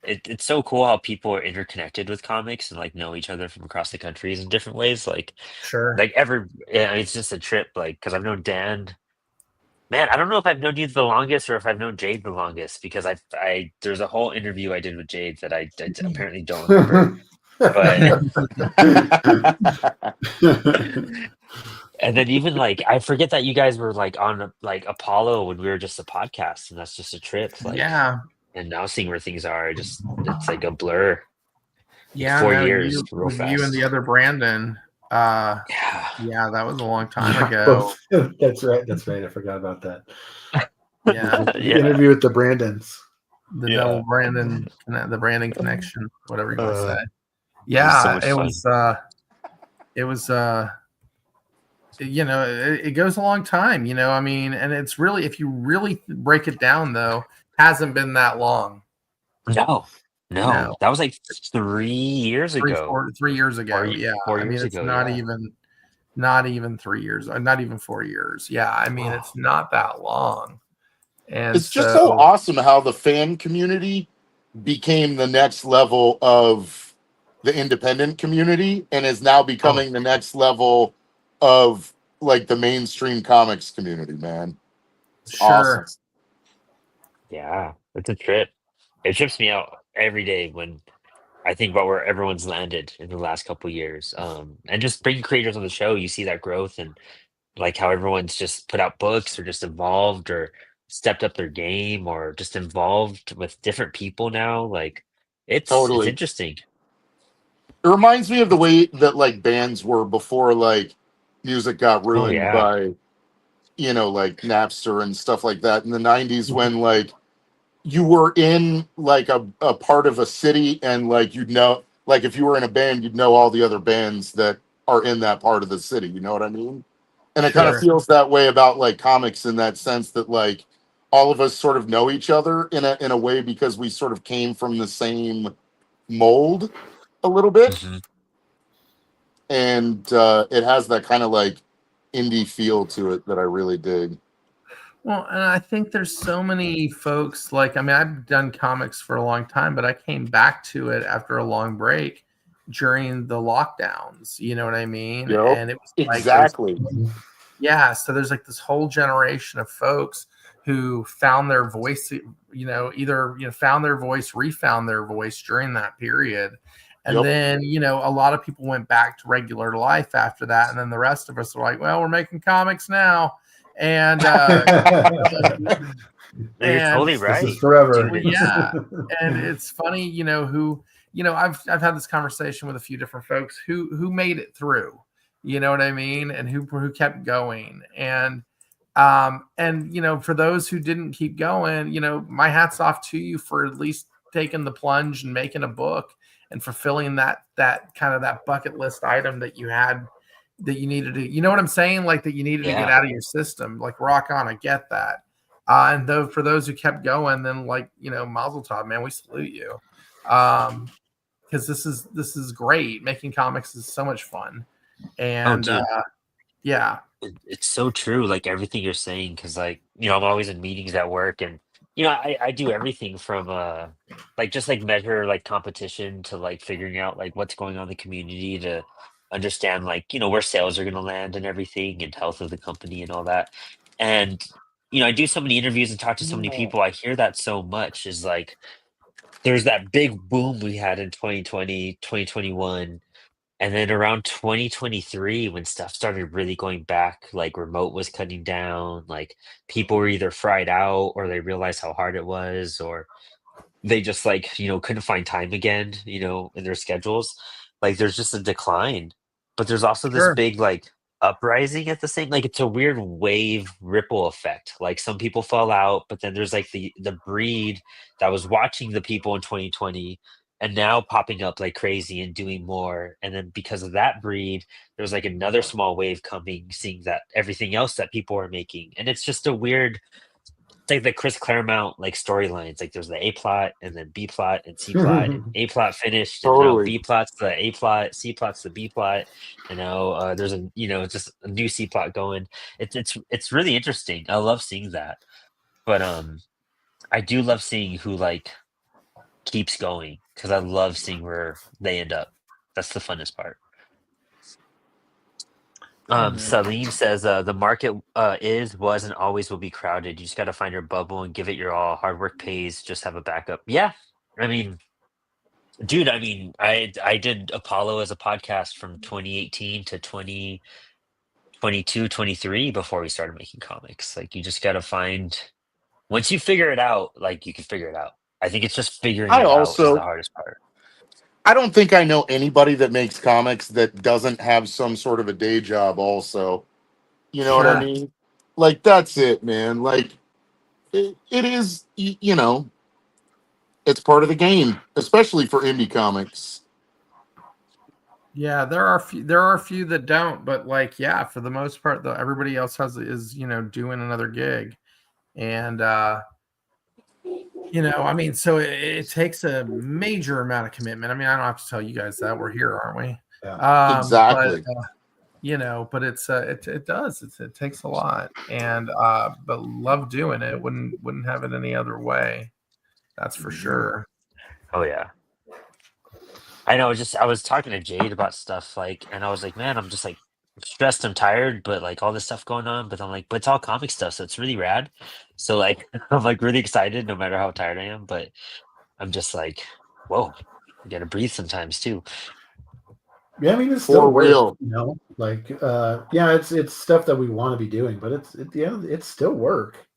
it's so cool how people are interconnected with comics and like know each other from across the countries in different ways. Sure. It's just a trip. Like, because I've known Dan. Man, I don't know if I've known you the longest or if I've known Jade the longest, because there's a whole interview I did with Jade that I apparently don't remember. But and then even like I forget that you guys were like on like Apollo when we were just a podcast, and that's just a trip. Like, yeah. And now seeing where things are, it's like a blur. Yeah, 4 years, real with fast. you and the other Brandon. Yeah, that was a long time ago. That's right. I forgot about that. Yeah, the interview with the Brandons. The double Brandon, the Brandon connection, whatever you want to say. Yeah, it was it goes a long time, I mean, and it's really, if you really break it down though, hasn't been that long. No, that was like 3 years ago. 3 years ago. 4 I mean, years it's ago, not even 3 years, not even 4 years. Yeah, I mean, it's not that long. And it's just so awesome how the fan community became the next level of the independent community and is now becoming the next level of like the mainstream comics community, man. It's awesome. Yeah, it's a trip. It trips me out every day when I think about where everyone's landed in the last couple of years. And just bringing creators on the show, you see that growth and like how everyone's just put out books or just evolved or stepped up their game or just involved with different people now. Like it's interesting. It reminds me of the way that like bands were before like music got ruined by like Napster and stuff like that in the 90s, when like you were in like a part of a city and like like if you were in a band, you'd know all the other bands that are in that part of the city, you know what I mean? And it kind of feels that way about like comics, in that sense that like all of us sort of know each other in a way because we sort of came from the same mold a little bit. Mm-hmm. And it has that kind of like indie feel to it that I really dig. Well, and I think there's so many folks, like, I mean, I've done comics for a long time, but I came back to it after a long break during the lockdowns. You know what I mean? Yep, and it was like, exactly. So there's like this whole generation of folks who found their voice, either found their voice, refound their voice during that period. And then, a lot of people went back to regular life after that. And then the rest of us are like, well, we're making comics now. And you're totally right. This is forever. Yeah. And it's funny, I've had this conversation with a few different folks who made it through, you know what I mean? And who kept going. And for those who didn't keep going, my hat's off to you for at least taking the plunge and making a book and fulfilling that kind of that bucket list item that you had, that you needed to, you know what I'm saying? Like that you needed to get out of your system. Like, rock on, I get that. And though for those who kept going, then like, Mazel tov, man, we salute you. Because this is great. Making comics is so much fun. And it's so true, like everything you're saying, because like I'm always in meetings at work, and You know, I do everything from like just like measure like competition to like figuring out like what's going on in the community to understand like, you know, where sales are gonna land and everything and health of the company and all that. And you know, I do so many interviews and talk to so many people. I hear that so much is like there's that big boom we had in 2020, 2021. And then around 2023, when stuff started really going back, like remote was cutting down, like people were either fried out or they realized how hard it was, or they just like, you know, couldn't find time again, you know, in their schedules. Like there's just a decline. But there's also this Sure. big like uprising at the same like it's a weird wave ripple effect. Like some people fall out, but then there's like the breed that was watching the people in 2020 and now popping up like crazy and doing more. And then because of that breed, there's like another small wave coming, seeing that everything else that people are making. And it's just a weird it's like the Chris Claremont like storylines. Like there's the A plot and then B plot and C plot and A plot finished and now Totally. B plot's the A plot, C plot's the B plot, and now there's a you know just a new C plot going. It's really interesting. I love seeing that, but I do love seeing who like keeps going because I love seeing where they end up. That's the funnest part. Salim says the market is, was, and always will be crowded. You just got to find your bubble and give it your all. Hard work pays. Just have a backup. Yeah, I mean, dude. I mean, I did Apollo as a podcast from 2018 to 2022, 23 before we started making comics. Like you just got to find. Once you figure it out, like you can figure it out. I think it's just figuring I it out is the also hardest part. I don't think I know anybody that makes comics that doesn't have some sort of a day job also. You know what I Sure. mean? Like that's it, man. Like it is you know, it's part of the game, especially for indie comics. Yeah, there are a few that don't, but like yeah, for the most part though, everybody else is, doing another gig. And I mean, so it takes a major amount of commitment. I mean, I don't have to tell you guys that we're here, aren't we? Yeah. But Exactly. but it does. It takes a lot, and but love doing it. Wouldn't have it any other way. That's for sure. Oh yeah. I know. I was talking to Jade about stuff like, and I was like, man, I'm just like stressed and tired, but like all this stuff going on. But I'm like, but it's all comic stuff, so it's really rad. So like, I'm like really excited, no matter how tired I am. But I'm just like, whoa, you gotta breathe sometimes too. Yeah, I mean it's For still work, real. Like yeah, it's stuff that we want to be doing, but it's still work,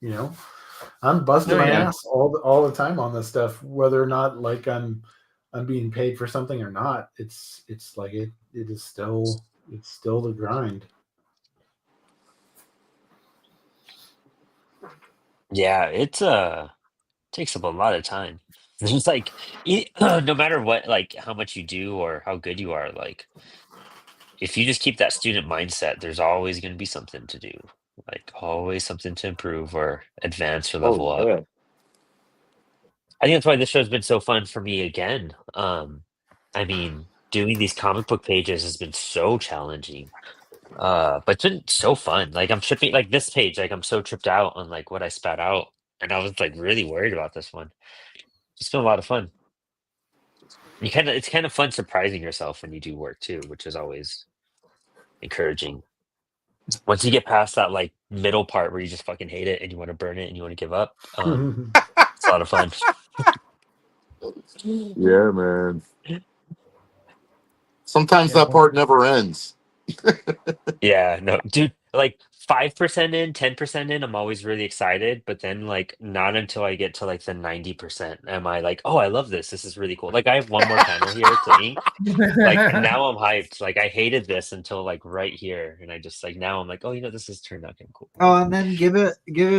I'm busting Oh my yeah. ass all the time on this stuff, whether or not like I'm being paid for something or not. It's like it is still it's still the grind. Yeah, it's takes up a lot of time. It's just like no matter what, like how much you do or how good you are, like if you just keep that student mindset, there's always going to be something to do, like always something to improve or advance or Oh level up. yeah. I think that's why this show's been so fun for me again. I mean, doing these comic book pages has been so challenging. But it's been so fun. Like I'm tripping like this page, like I'm so tripped out on like what I spat out. And I was like really worried about this one. It's been a lot of fun. It's kind of fun surprising yourself when you do work too, which is always encouraging. Once you get past that like middle part where you just fucking hate it and you want to burn it and you want to give up, it's a lot of fun. Yeah, man. Sometimes Yeah. that part never ends. Yeah, no, dude, like 5% in, 10% in, I'm always really excited, but then like not until I get to like the 90% am I like, oh, I love this. This is really cool. Like I have one more panel here to ink. Like now I'm hyped. Like I hated this until like right here. And I just like now I'm like, oh, this has turned out kind of cool. Oh, and then give it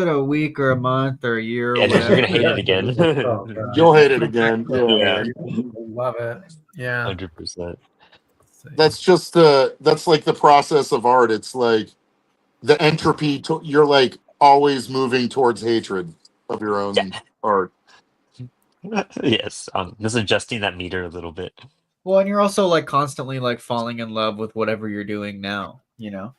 a week or a month or a year or Yeah, dude, you're gonna whatever. hate it again. Oh god. You'll hate it again. Yeah, Yeah, man. Love it. Yeah. 100%. That's like the process of art. It's like the entropy. You're like always moving towards hatred of your own Yeah. art. Yes. Just adjusting that meter a little bit. Well, and you're also like constantly like falling in love with whatever you're doing now, Yeah.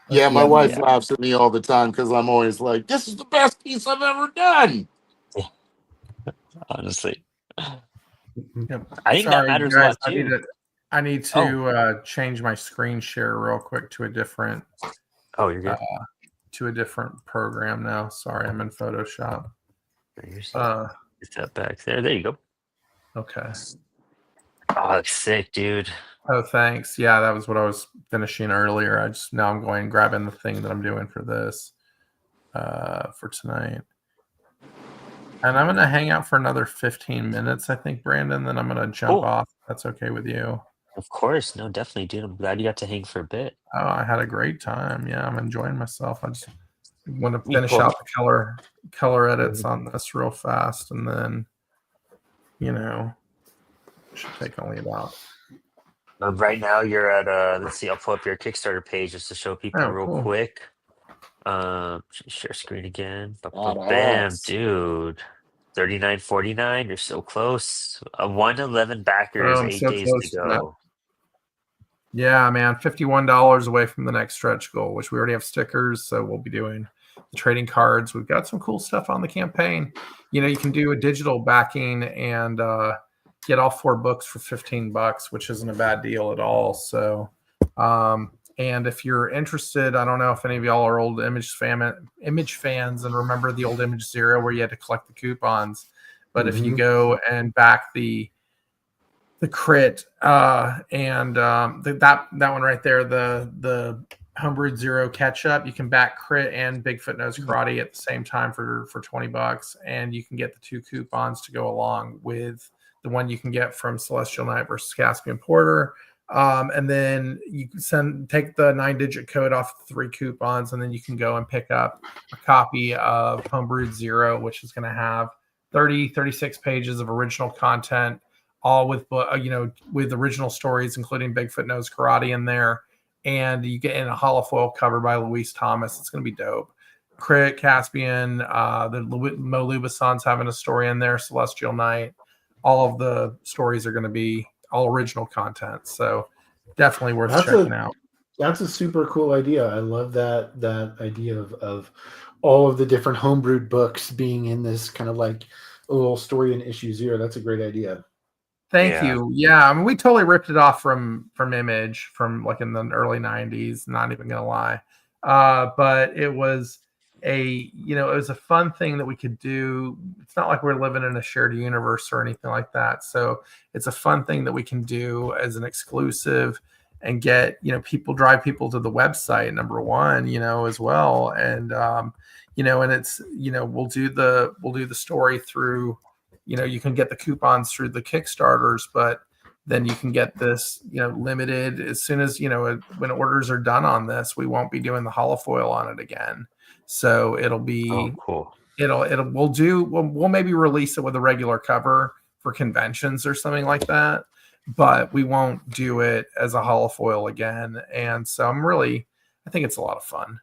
Yeah, my Yeah, wife yeah. laughs at me all the time because I'm always like, "This is the best piece I've ever done." Honestly, I Yep. think that Sorry, matters a guys. lot too. I need Oh, to change my screen share real quick to a different oh, you're uh, good. program now. Sorry, I'm in Photoshop. You're safe. Uh, Get that back there. There you go. okay. Oh, that's sick, dude. Oh, thanks. Yeah, that was what I was finishing earlier. Now I'm going grabbing the thing that I'm doing for this for tonight. And I'm gonna hang out for another 15 minutes, I think, Brandon. Then I'm gonna jump Cool. off. If that's okay with you. Of course. No, definitely, dude. I'm glad you got to hang for a bit. Oh, I had a great time. Yeah, I'm enjoying myself. I just want to Me finish cool. out the color edits on this real fast, and then it should take only about. Right now, you're at let's see. I'll pull up your Kickstarter page just to show people Oh, real cool. quick. Share screen again. Bam, Badass. dude. 39.49. You're so close. 111 backers. I'm 8 so days to close to that. go. Yeah, man, $51 away from the next stretch goal, which we already have stickers, so we'll be doing the trading cards. We've got some cool stuff on the campaign. You can do a digital backing and get all 4 books for $15, which isn't a bad deal at all. So, and if you're interested, I don't know if any of y'all are old Image fans and remember the old Image Zero where you had to collect the coupons. But if you go and back the crit and that one right there, the Homebrewed Zero Ketchup, you can back crit and Bigfoot Knows Karate at the same time for $20, and you can get the 2 coupons to go along with the one you can get from Celestial Knight versus Caspian Porter. And then you can take the 9-digit code off the 3 coupons, and then you can go and pick up a copy of Homebrewed Zero, which is going to have 36 pages of original content, all with with original stories, including Bigfoot Knows Karate in there. And you get in a holofoil cover by Louise Thomas. It's going to be dope. Crit, Caspian, the Mo Lubasan's having a story in there, Celestial Knight. All of the stories are going to be all original content. So definitely worth checking out. That's a super cool idea. I love that idea of all of the different homebrewed books being in this kind of like a little story in issue 0. That's a great idea. Thank you. Yeah, I mean, we totally ripped it off from Image from like in the early 90s, not even gonna lie. But it was it was a fun thing that we could do. It's not like we're living in a shared universe or anything like that. So it's a fun thing that we can do as an exclusive and get, drive people to the website, number one, as well. And and it's, we'll do the story through, you can get the coupons through the Kickstarters, but then you can get this, limited as soon as, when orders are done on this, we won't be doing the holofoil on it again. So it'll be, cool. We'll maybe release it with a regular cover for conventions or something like that, but we won't do it as a holofoil again. And so I think it's a lot of fun.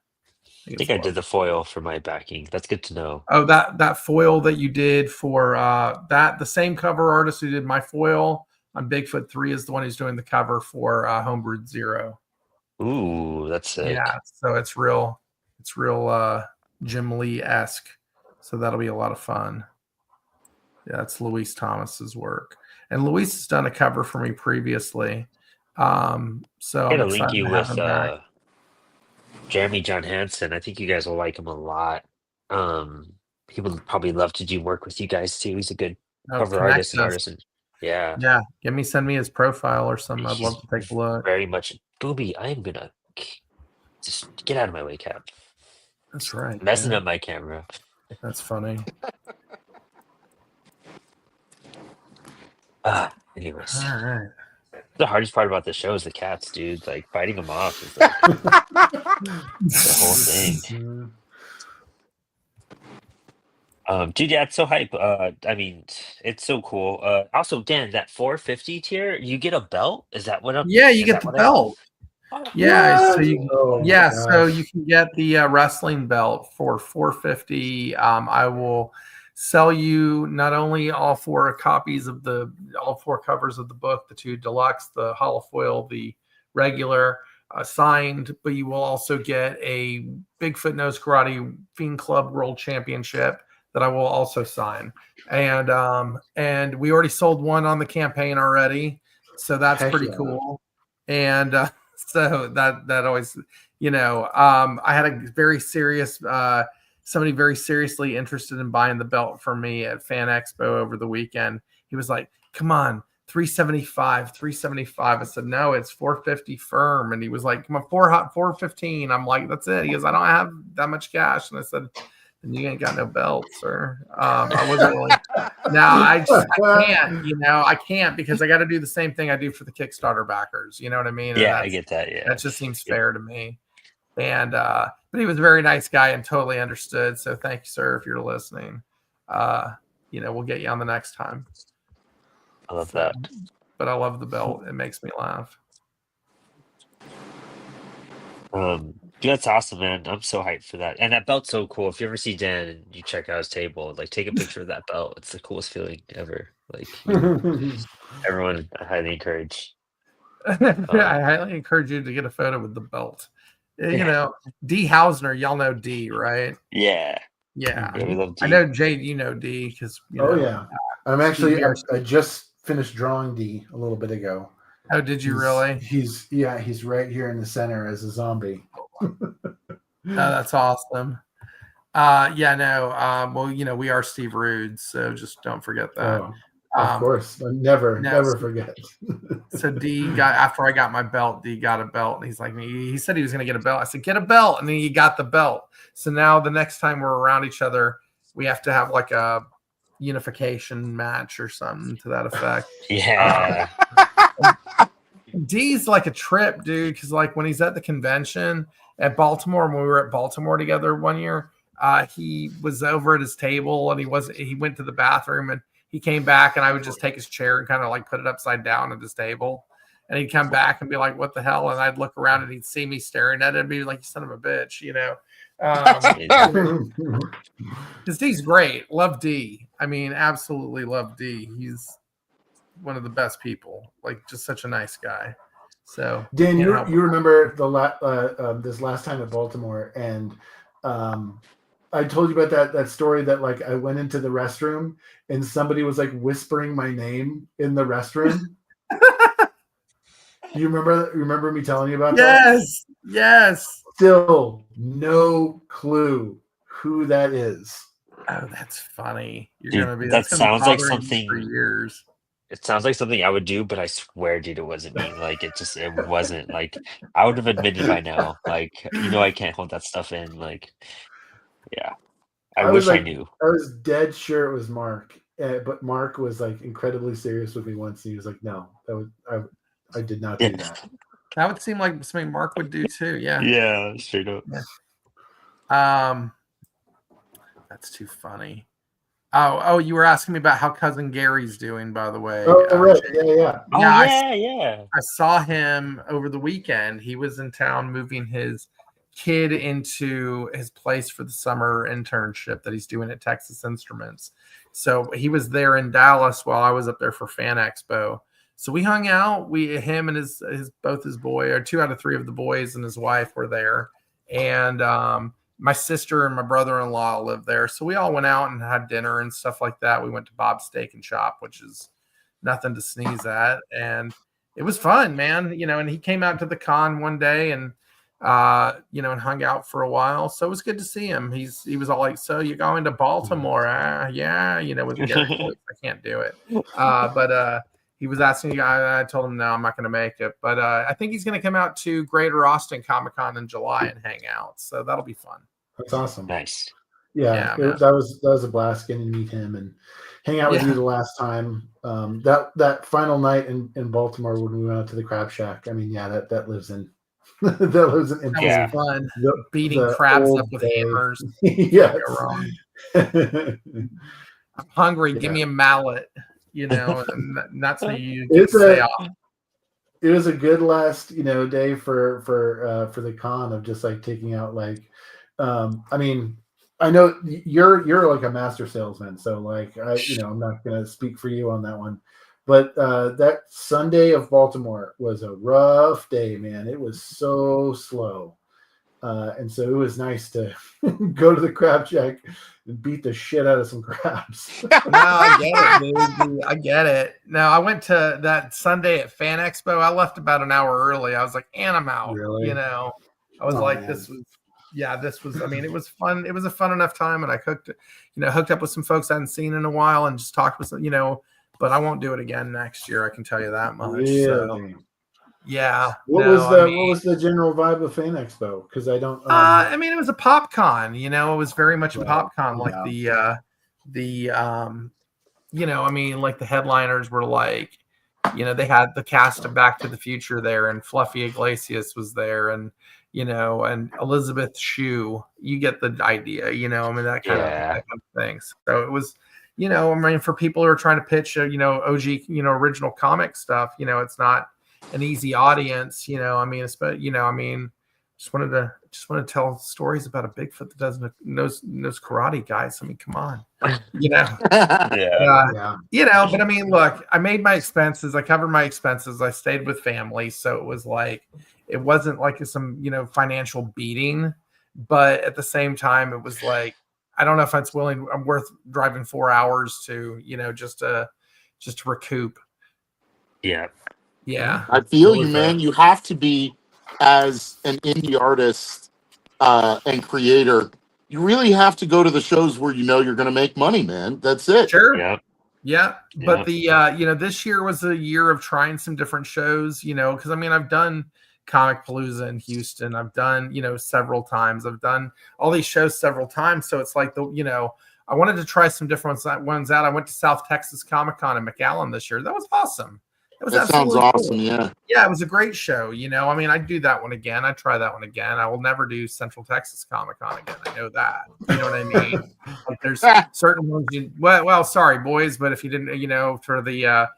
I think I did the foil for my backing. That's good to know. Oh, that foil that you did for the same cover artist who did my foil on Bigfoot 3 is the one who's doing the cover for Homebrewed Zero. Ooh, that's sick. Yeah, so it's real Jim Lee-esque. So that'll be a lot of fun. Yeah, it's Louise Thomas's work. And Louise has done a cover for me previously. So I'm gonna link you with Jeremy John Hansen. I think you guys will like him a lot. He would probably love to do work with you guys too. He's a good cover artist and artist. Yeah. Send me his profile or something. I'd love to take a look. Very much. Booby, I am gonna just get out of my way, Cap. That's right. Messing up my camera. That's funny. Anyways. All right. The hardest part about the show is the cats, dude. Like fighting them off is like the whole thing. Dude, yeah, it's so hype. I mean, it's so cool. Also, Dan, that 450 tier, you get a belt. Is that what? You get the belt. Yeah, so you can get the wrestling belt for $450. I will sell you not only all 4 covers of the book, the 2 deluxe, the holofoil, the regular. signed, but you will also get a Bigfoot Nose Karate Fiend Club World Championship that I will also sign. And we already sold one on the campaign already, so that's Heck pretty yeah. cool. And so that always, I had a very serious somebody very seriously interested in buying the belt from me at Fan Expo over the weekend. He was like, "Come on, 375." I said, "No, it's 450 firm." And he was like, "Come on, 415." I'm like, "That's it." He goes, "I don't have that much cash." And I said, "And you ain't got no belt, sir." I wasn't really. Now I can't, I can't, because I got to do the same thing I do for the Kickstarter backers. You know what I mean? Yeah, I get that. Yeah, that just seems fair to me. And but he was a very nice guy and totally understood. So thank you, sir, if you're listening. We'll get you on the next time. I love that. But I love the belt. It makes me laugh. Dude, that's awesome, man. I'm so hyped for that. And that belt's so cool. If you ever see Dan and you check out his table, like take a picture of that belt. It's the coolest feeling ever. Like everyone, I highly encourage. I highly encourage you to get a photo with the belt. D Hausner, y'all know D, right? Yeah. Yeah. We love D. I know Jade, you know D because yeah. I just finished drawing D a little bit ago. Oh, did you really? He's right here in the center as a zombie. Oh, that's awesome. Well, we are Steve Rude, so just don't forget that. Oh, of course. Never forget. So after I got my belt, D got a belt, and he's like, he said he was going to get a belt. I said, get a belt, and then he got the belt. So now the next time we're around each other, we have to have like a unification match or something to that effect. Yeah. D's like a trip, dude, because like when he's at the convention at Baltimore, when we were at Baltimore together one year, he was over at his table and he went to the bathroom and he came back, and I would just take his chair and kind of like put it upside down at his table. And he'd come back and be like, "What the hell?" And I'd look around and he'd see me staring at it and be like, "You son of a bitch," Because D's great. Love D. I mean, absolutely love D. He's one of the best people. Like, just such a nice guy. So, Dan, you remember this last time at Baltimore, and I told you about that story that like I went into the restroom and somebody was like whispering my name in the restroom. You remember me telling you about that? Yes. Still no clue who that is. Oh, that's funny. That sounds like something for years. It sounds like something I would do, but I swear, dude, it wasn't me. Like it wasn't. Like I would have admitted by now. Like I can't hold that stuff in. Like, yeah, I wish I knew. I was dead sure it was Mark, but Mark was like incredibly serious with me once, and he was like, "No, I did not do that." That would seem like something Mark would do too. Yeah. Yeah, straight up. Yeah. That's too funny. Oh, you were asking me about how cousin Gary's doing, by the way. Oh, right. Yeah. Yeah. I saw him over the weekend. He was in town moving his kid into his place for the summer internship that he's doing at Texas Instruments. So he was there in Dallas while I was up there for Fan Expo. So we hung out. Him and his both his boy, or 2 out of 3 of the boys and his wife were there. And my sister and my brother-in-law live there. So we all went out and had dinner and stuff like that. We went to Bob's Steak and Shop, which is nothing to sneeze at. And it was fun, man. And he came out to the con one day and, and hung out for a while. So it was good to see him. He was all like, "So you going to Baltimore?" Yeah, with the Gary voice. I can't do it. But he was asking, I told him, no, I'm not going to make it. But I think he's going to come out to Greater Austin Comic-Con in July and hang out. So that'll be fun. That's awesome. Nice. Yeah, that was a blast getting to meet him and hang out with you the last time. That final night in Baltimore when we went out to the Crab Shack. I mean, yeah, that lives in that lives in. That was fun. Beating crabs up with hammers. Yeah. I'm hungry. Give me a mallet. And that's how you stay off. It was a good last day for the con of just like taking out like I mean, I know you're like a master salesman, so like I'm not gonna speak for you on that one, But that Sunday of Baltimore was a rough day, man. It was so slow. And so it was nice to go to the crab shack and beat the shit out of some crabs. No, I get it, dude. I get it. No, I went to that Sunday at Fan Expo. I left about an hour early. I was like, and I'm out. Really? You know, I was Oh, like, man. this was, I mean, it was fun. It was a fun enough time. And I hooked up with some folks I hadn't seen in a while and just talked with some, but I won't do it again next year. I can tell you that much. Really? So, yeah. What was the general vibe of Fan Expo? Because I don't. I mean, it was a pop con. It was very much a pop con. Like yeah. I mean, like the headliners were like, they had the cast of Back to the Future there, and Fluffy Iglesias was there, and and Elizabeth Shue. You get the idea. I mean, that kind of thing. So it was. I mean, for people who are trying to pitch, OG, original comic stuff, it's not an easy audience, I mean, just wanted to tell stories about a Bigfoot that doesn't knows karate, guys. I mean, come on, Yeah. But I mean, look, I made my expenses, I covered my expenses, I stayed with family, so it was like, it wasn't like some financial beating, but at the same time, it was like, I don't know if I'm worth driving 4 hours to, just to recoup. Yeah. Yeah. I feel you, man. You have to be, as an indie artist and creator, you really have to go to the shows where you're going to make money, man. That's it. Sure. Yeah. Yeah. But this year was a year of trying some different shows, because I mean, I've done Comic Palooza in Houston. I've done, several times. I've done all these shows several times. So it's like I wanted to try some different ones out. I went to South Texas Comic Con in McAllen this year. That was awesome. That sounds awesome. Cool. Yeah. Yeah, it was a great show. I mean, I'd do that one again. I'd try that one again. I will never do Central Texas Comic Con again. I know that. You know what I mean? Like there's certain ones well, sorry, boys, but if you didn't, for the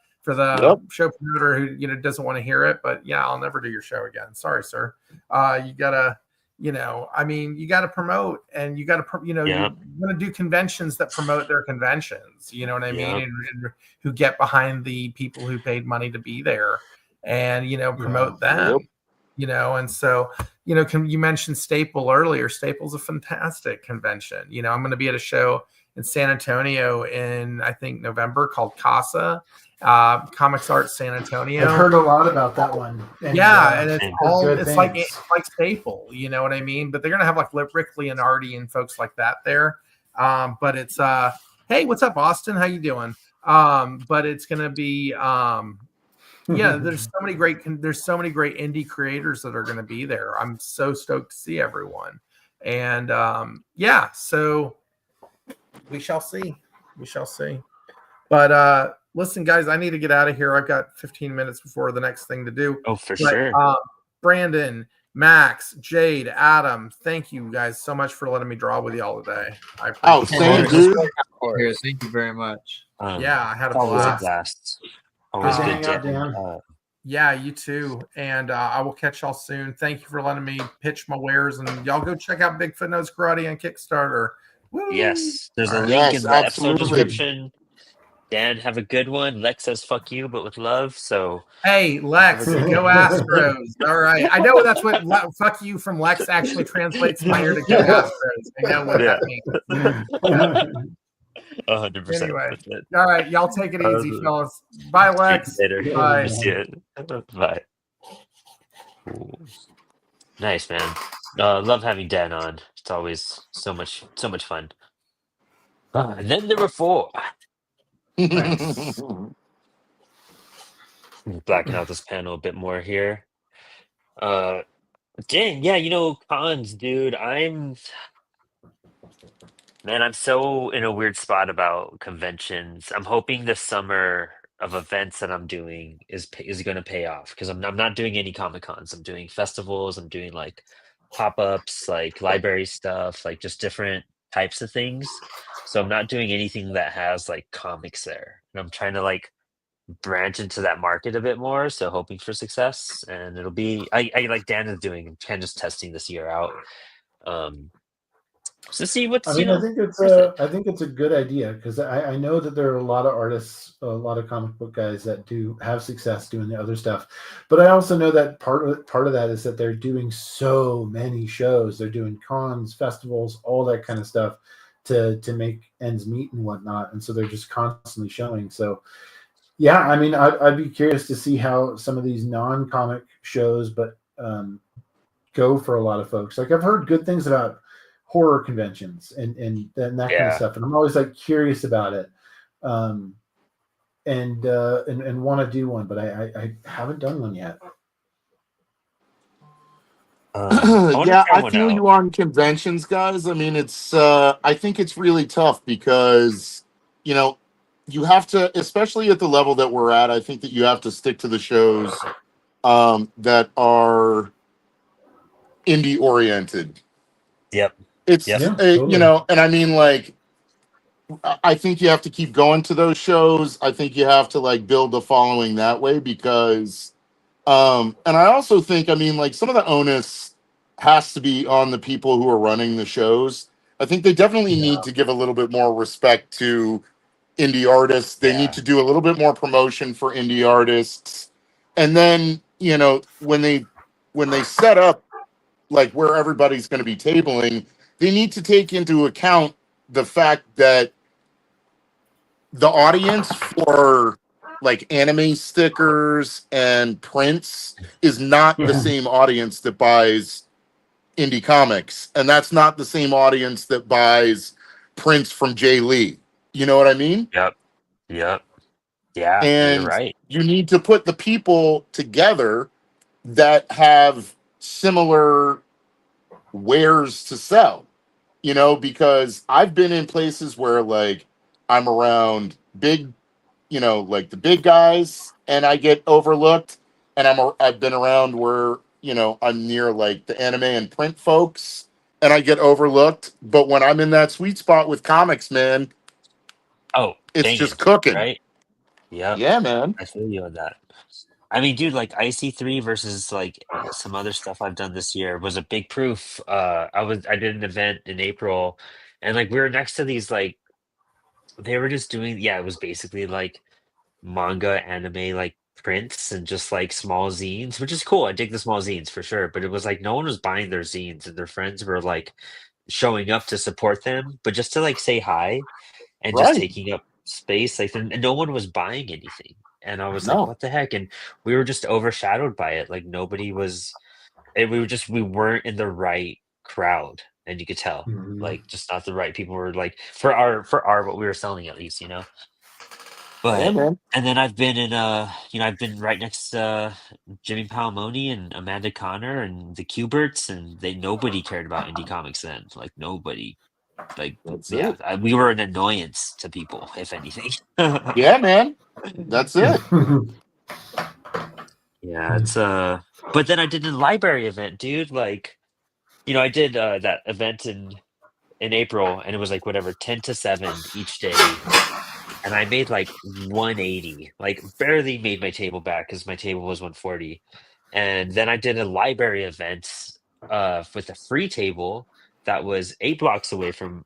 show promoter who doesn't want to hear it, but yeah, I'll never do your show again. Sorry, sir. You gotta, I mean, you gotta promote, and you gotta, you want to do conventions that promote their conventions. You know what I mean? And who get behind the people who paid money to be there, and promote them. And so you mentioned Staple earlier. Staple's a fantastic convention. I'm going to be at a show in San Antonio in I think November called Comics Art San Antonio. I've heard a lot about that one. And, and it's like Staple, you know what I mean? But they're gonna have like Rick Leonardi and folks like that there. But it's hey, what's up, Austin? How you doing? But it's gonna be there's so many great indie creators that are gonna be there. I'm so stoked to see everyone. And so we shall see. But listen, guys, I need to get out of here. I've got 15 minutes before the next thing to do. Oh, sure. Brandon, Max, Jade, Adam, thank you guys so much for letting me draw with y'all today. I appreciate it. Dude. Thank you very much. I had a blast. Always good, Dan. Yeah, you too. And I will catch y'all soon. Thank you for letting me pitch my wares. And y'all go check out Bigfoot Knows Karate on Kickstarter. Woo! Yes, there's a link in the episode description. Dan, have a good one. Lex says "fuck you," but with love. So hey, Lex, go Astros! All right, I know that's what "fuck you" from Lex actually translates here to "go Astros." I know what that means. 100%. Anyway, all right, y'all take it easy, fellas. Bye, Lex. Later. Bye. See it. Bye. Ooh. Nice, man. Love having Dan on. It's always so much fun. And then there were 4. Nice. Blacking out this panel a bit more here. Dang, yeah, cons, dude. I'm so in a weird spot about conventions. I'm hoping the summer of events that I'm doing is going to pay off, because I'm not doing any Comic Cons. I'm doing festivals. I'm doing like pop-ups, like library stuff, like just different types of things. So I'm not doing anything that has like comics there, and I'm trying to like branch into that market a bit more. So hoping for success, and it'll be I like Dan is doing, kind of just testing this year out. So see I what's mean, I think it's a good idea because I know that there are a lot of artists, a lot of comic book guys that do have success doing the other stuff, but I also know that part of that is that they're doing so many shows, they're doing cons, festivals, all that kind of stuff to make ends meet and whatnot, and so they're just constantly showing. So yeah, I mean, I'd be curious to see how some of these non-comic shows, but go for a lot of folks. Like I've heard good things about horror conventions and that kind of Yeah. stuff, and I'm always like curious about it, um, and want to do one, but I haven't done one yet. I want to Yeah, try I one feel out. you on conventions, guys. I mean, I think it's really tough because, you know, you have to, especially at the level that we're at, I think that you have to stick to the shows that are indie oriented. Yep. It's, Yep. Yeah, totally. and I mean, like, I think you have to keep going to those shows. I think you have to like build a following that way because and I also think, I mean, like some of the onus has to be on the people who are running the shows. I think they definitely Yeah. need to give a little bit more respect to indie artists. They need Yeah. to do a little bit more promotion for indie artists. And then, when they set up like where everybody's going to be tabling, they need to take into account the fact that the audience for like anime stickers and prints is not the Yeah. same audience that buys indie comics, and that's not the same audience that buys prints from Jay Lee. You know what I mean? Yep. Yep. Yeah. You're And right. you need to put the people together that have similar wares to sell, because I've been in places where like I'm around big, like the big guys and I get overlooked, and I've been around where, I'm near like the anime and print folks and I get overlooked, but when I'm in that sweet spot with comics, man, Oh, it's banging. just cooking. Right. Yep. Yeah, man. I feel you on that. I mean, dude, like IC3 versus like some other stuff I've done this year was a big proof. I did an event in April, and like we were next to these like they were just doing, yeah, it was basically like manga anime like prints and just like small zines, which is cool. I dig the small zines for sure, but it was like no one was buying their zines and their friends were like showing up to support them, but just to like say hi and just Right. taking up space, like and no one was buying anything. And I was like, No. what the heck? And we were just overshadowed by it. Like nobody was we weren't in the right crowd. And you could tell. Mhm. Like just not the right people were like for our what we were selling at least, you know? Yeah, But man. and then I've been in I've been right next to Jimmy Palmoni and Amanda Connor and the Cuberts, and they nobody cared about indie comics then. Like nobody. Like That's yeah, it. we were an annoyance to people, if anything. Yeah, man. That's it. Yeah, it's but then I did a library event, dude. Like, I did that event in April and it was like whatever 10 to 7 each day and I made like 180, like barely made my table back because my table was 140. And then I did a library event with a free table that was 8 blocks away from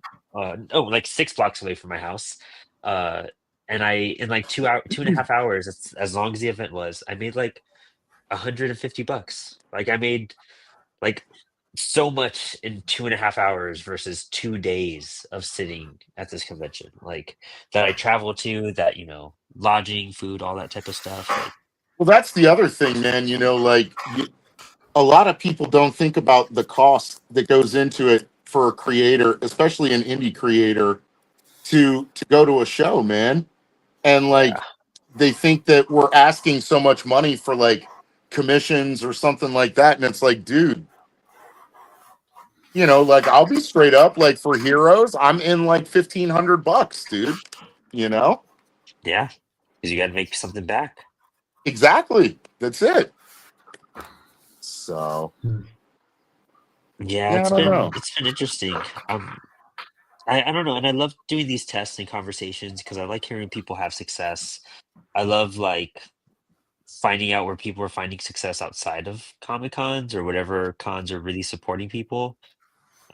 like 6 blocks away from my house. Uh and I in like 2.5 hours, as long as the event was, I made like $150. Like I made like so much in 2.5 hours versus 2 days of sitting at this convention. Like that I travel to, that lodging, food, all that type of stuff. Like Well, that's the other thing, man. A lot of people don't think about the cost that goes into it for a creator, especially an indie creator, to go to a show, man. And yeah, like they think that we're asking so much money for like commissions or something like that, and it's like, dude, like I'll be straight up, like for Heroes, I'm in like $1,500, dude. You know yeah, because you got to make something back. exactly. That's it. So Yeah, yeah, I don't know. it's been interesting. I don't know, and I love doing these tests and conversations because I like hearing people have success. I love like finding out where people are finding success outside of Comic Cons or whatever cons are really supporting people.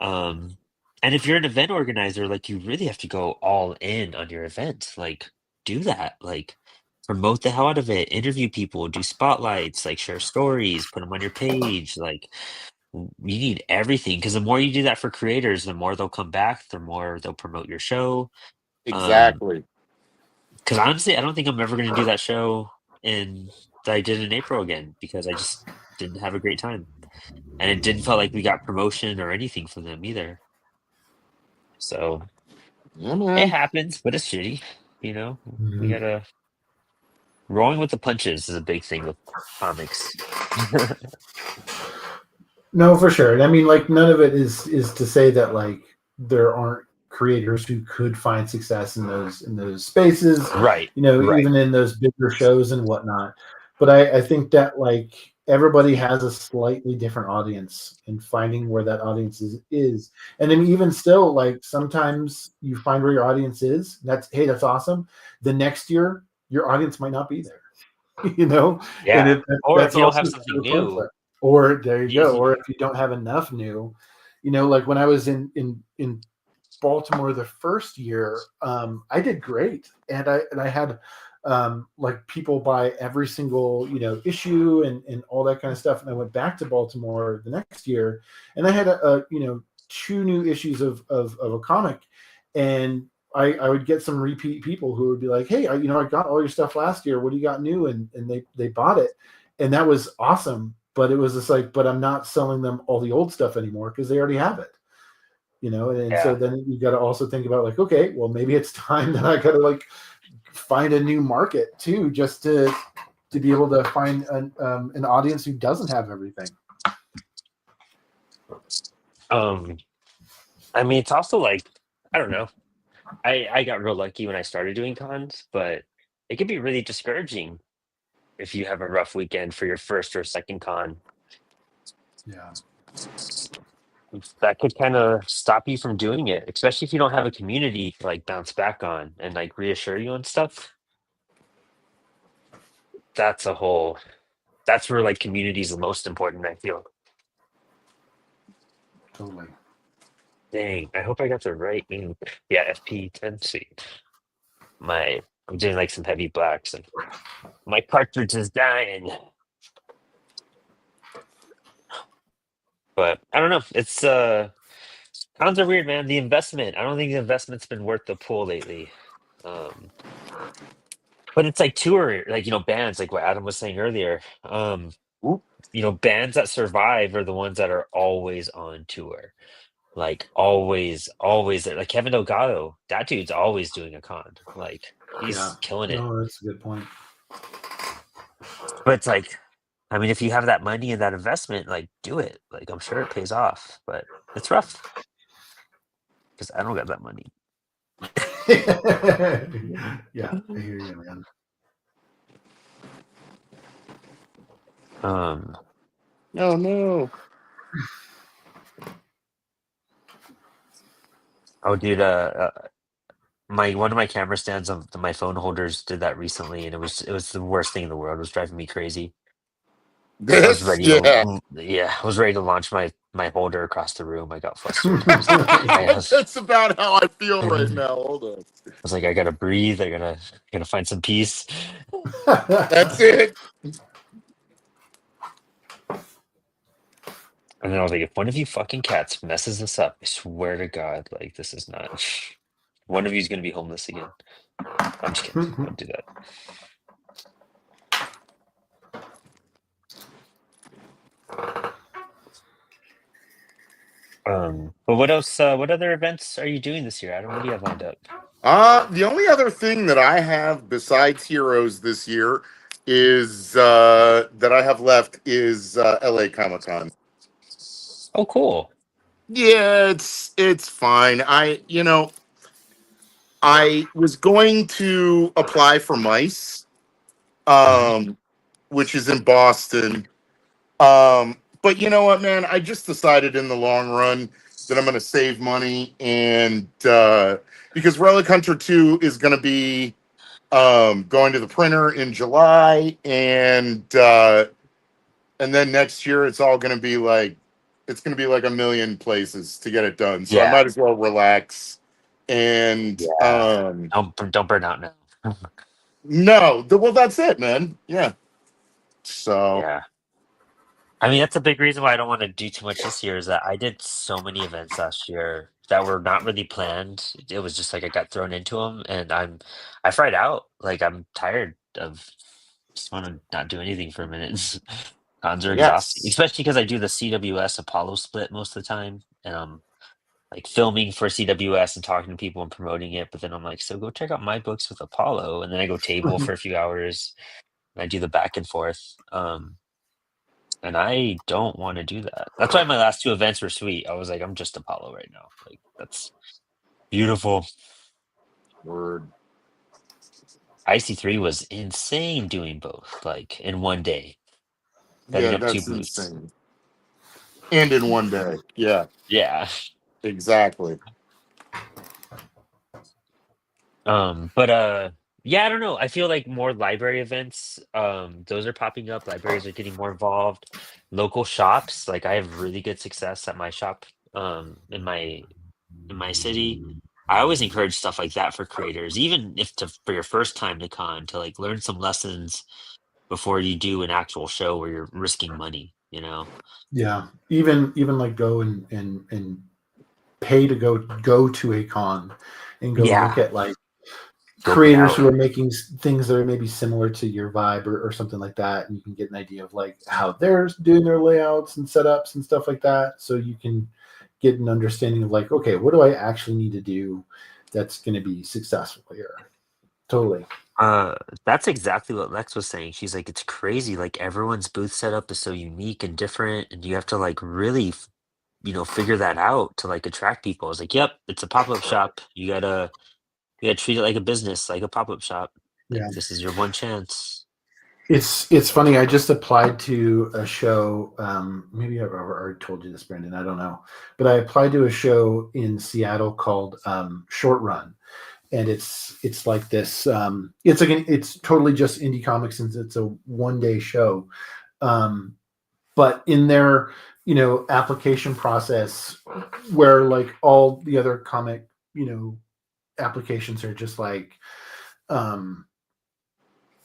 Um, And if you're an event organizer, like you really have to go all in on your event. Like do that. Like promote the hell out of it. Interview people, do spotlights, like share stories, put them on your page. Like you need everything because the more you do that for creators, the more they'll come back, the more they'll promote your show. Exactly. Because honestly, I don't think I'm ever going to do that show in that I did in April again because I just didn't have a great time, and it didn't feel like we got promotion or anything from them either. So Yeah, it man. happens, but it's shitty. You know, we Mhm. gotta rolling with the punches is a big thing with comics. No, for sure. And I mean, like, none of it is to say that like there aren't creators who could find success in those spaces, Right, you know, right. even in those bigger shows and whatnot. But I think that like everybody has a slightly different audience, and finding where that audience is. And then even still, like sometimes you find where your audience is. That's hey, that's awesome. The next year, your audience might not be there. You know, and Yeah. Or if that's you don't have also something part of new, it. Or there you go. you, Or if you don't have enough new, you know, like when I was in Baltimore the first year, I did great, and I had like people buy every single issue and all that kind of stuff. And I went back to Baltimore the next year, and I had a two new issues of a comic, and I would get some repeat people who would be like, hey, I got all your stuff last year. What do you got new? And they bought it, and that was awesome. But it was just like, but I'm not selling them all the old stuff anymore because they already have it. And so yeah. then you got to also think about like, okay, well maybe it's time that I got to like find a new market too, just to be able to find an audience who doesn't have everything. Um, I mean, it's also like I don't know. I got real lucky when I started doing cons, but it can be really discouraging if you have a rough weekend for your first or second con. Yeah. That could kind of stop you from doing it, especially if you don't have a community to like bounce back on and like reassure you and stuff. That's a whole. That's where like community is the most important. I feel. Totally. Dang, I hope I got the right ink. Yeah, FP10. Sweet. I'm doing like some heavy blacks and my cartridge is dying. But I don't know. It's cons are weird, man. The investment. I don't think the investment's been worth the pull lately. Um, but it's like tour, like bands, like what Adam was saying earlier. Oop. Bands that survive are the ones that are always on tour. Like always, always like Kevin Delgado. That dude's always doing a con. Like Yeah. he's killing it. No, that's a good point. But it's like, I mean, if you have that money and that investment, like do it. Like I'm sure it pays off, but it's rough because I don't got that money. Yeah, I hear you, man. Um, No, no. oh, dude, my one of my camera stands on my phone holders did that recently, and it was the worst thing in the world. It was driving me crazy. I was This, ready to, yeah. yeah, I was ready to launch my holder across the room. I got flustered. I was like, That's about how I feel right now. Hold on. I was like, I gotta breathe. I gotta find some peace. That's it. And then I was like, if one of you fucking cats messes this up, I swear to God, like this is not. One of you is gonna be homeless again. I'm just kidding. Don't do that. But what else? What other events are you doing this year, Adam? What do you have lined up? The only other thing that I have besides Heroes this year is that I have left is LA Comic Con. Oh, cool. Yeah, it's fine. I was going to apply for Mice, Mhm. which is in Boston. But you know what, man? I just decided in the long run that I'm going to save money, and because Relic Hunter 2 is going to be going to the printer in July, and then next year it's all going to be like It's going to be like a million places to get it done. So I Yeah. might as well relax. And Yeah. Don't burn out now. no, well, that's it, man. Yeah. So Yeah. I mean, that's a big reason why I don't want to do too much this year is that I did so many events last year that were not really planned. It was just like I got thrown into them and I fried out. Like I'm tired of just want to not do anything for a minute. Cons are exhausting, yes, especially because I do the CWS Apollo split most of the time and I'm like filming for CWS and talking to people and promoting it. But then I'm like, so go check out my books with Apollo. And then I go table for a few hours and I do the back and forth. And I don't want to do that. That's why my last two events were sweet. I was like, I'm just Apollo right now. Like that's beautiful. word. IC3 was insane doing both, like in one day, setting Yeah, up two that's booths. insane. And in one day. Yeah, Yeah. exactly. But yeah, I don't know. I feel like more library events, those are popping up. Libraries are getting more involved. Local shops, like I have really good success at my shop, in my city. I always encourage stuff like that for creators, even if for your first time to con, to like learn some lessons before you do an actual show where you're risking money, you know? Yeah, even like go and pay to go to a con and go Yeah. look at like Scoping creators out. who are making things that are maybe similar to your vibe or something like that, and you can get an idea of like how they're doing their layouts and setups and stuff like that, so you can get an understanding of like, okay, what do I actually need to do that's going to be successful here? Totally. Uh, that's exactly what Lex was saying. She's like, it's crazy. Like everyone's booth setup is so unique and different, and you have to like really, figure that out to like attract people. I was like, yep, it's a pop-up shop. You gotta treat it like a business, like a pop-up shop. Like Yeah. this is your one chance. It's funny. I just applied to a show. Maybe I've already told you this, Brandon. I don't know, but I applied to a show in Seattle called Short Run, and it's like this. It's totally just indie comics since it's a 1 day show. But in their application process, where like all the other comic applications are just like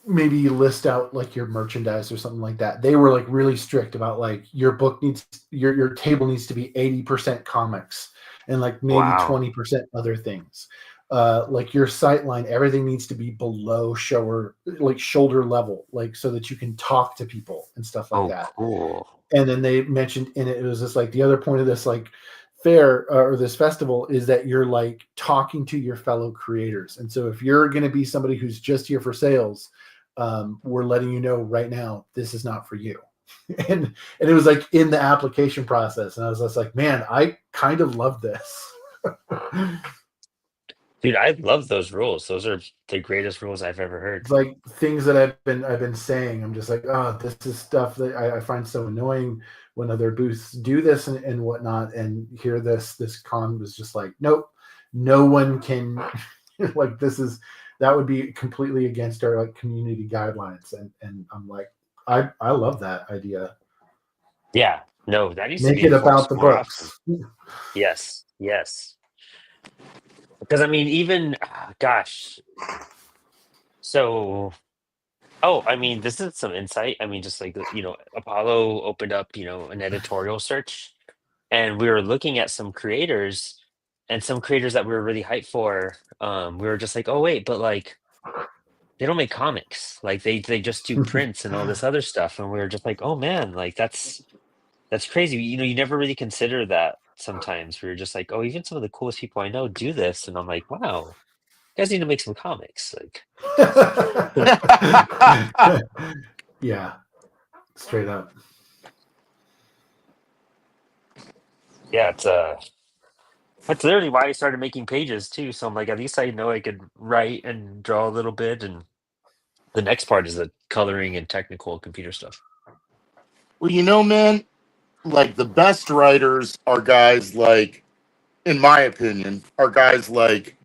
maybe you list out like your merchandise or something like that. They were like really strict about like your book needs your table needs to be 80% comics and like maybe Wow. 20% other things. Like your sight line, everything needs to be below shoulder level, like so that you can talk to people and stuff like Oh, that. cool. And then they mentioned in it was just like the other point of this like fair or this festival is that you're like talking to your fellow creators. And so if you're going to be somebody who's just here for sales, we're letting you know right now this is not for you. and it was like in the application process, and I was just like, man, I kind of love this. Dude, I love those rules. Those are the greatest rules I've ever heard. It's like things that I've been saying. I'm just like, oh, this is stuff that I find so annoying when other booths do this and whatnot. And here this con was just like, nope, no one can like that would be completely against our like community guidelines. And I'm like, I love that idea. Yeah. No, that needs to Make be it about enforced the more often. books. Yes. Yes. Because I mean, even gosh. So, oh, I mean, this is some insight. I mean, just like Apollo opened up, an editorial search, and we were looking at some creators, and some creators that we were really hyped for. We were just like, oh wait, but like they don't make comics. Like they just do prints and all this other stuff, and we were just like, oh man, like that's crazy. You never really consider that sometimes. We were just like, oh, even some of the coolest people I know do this, and I'm like, wow, you guys need to make some comics. Like, Yeah, straight up. yeah, that's literally why I started making pages too. So I'm like, at least I know I could write and draw a little bit, and the next part is the coloring and technical computer stuff. Well, man, like the best writers are guys like, in my opinion, are guys like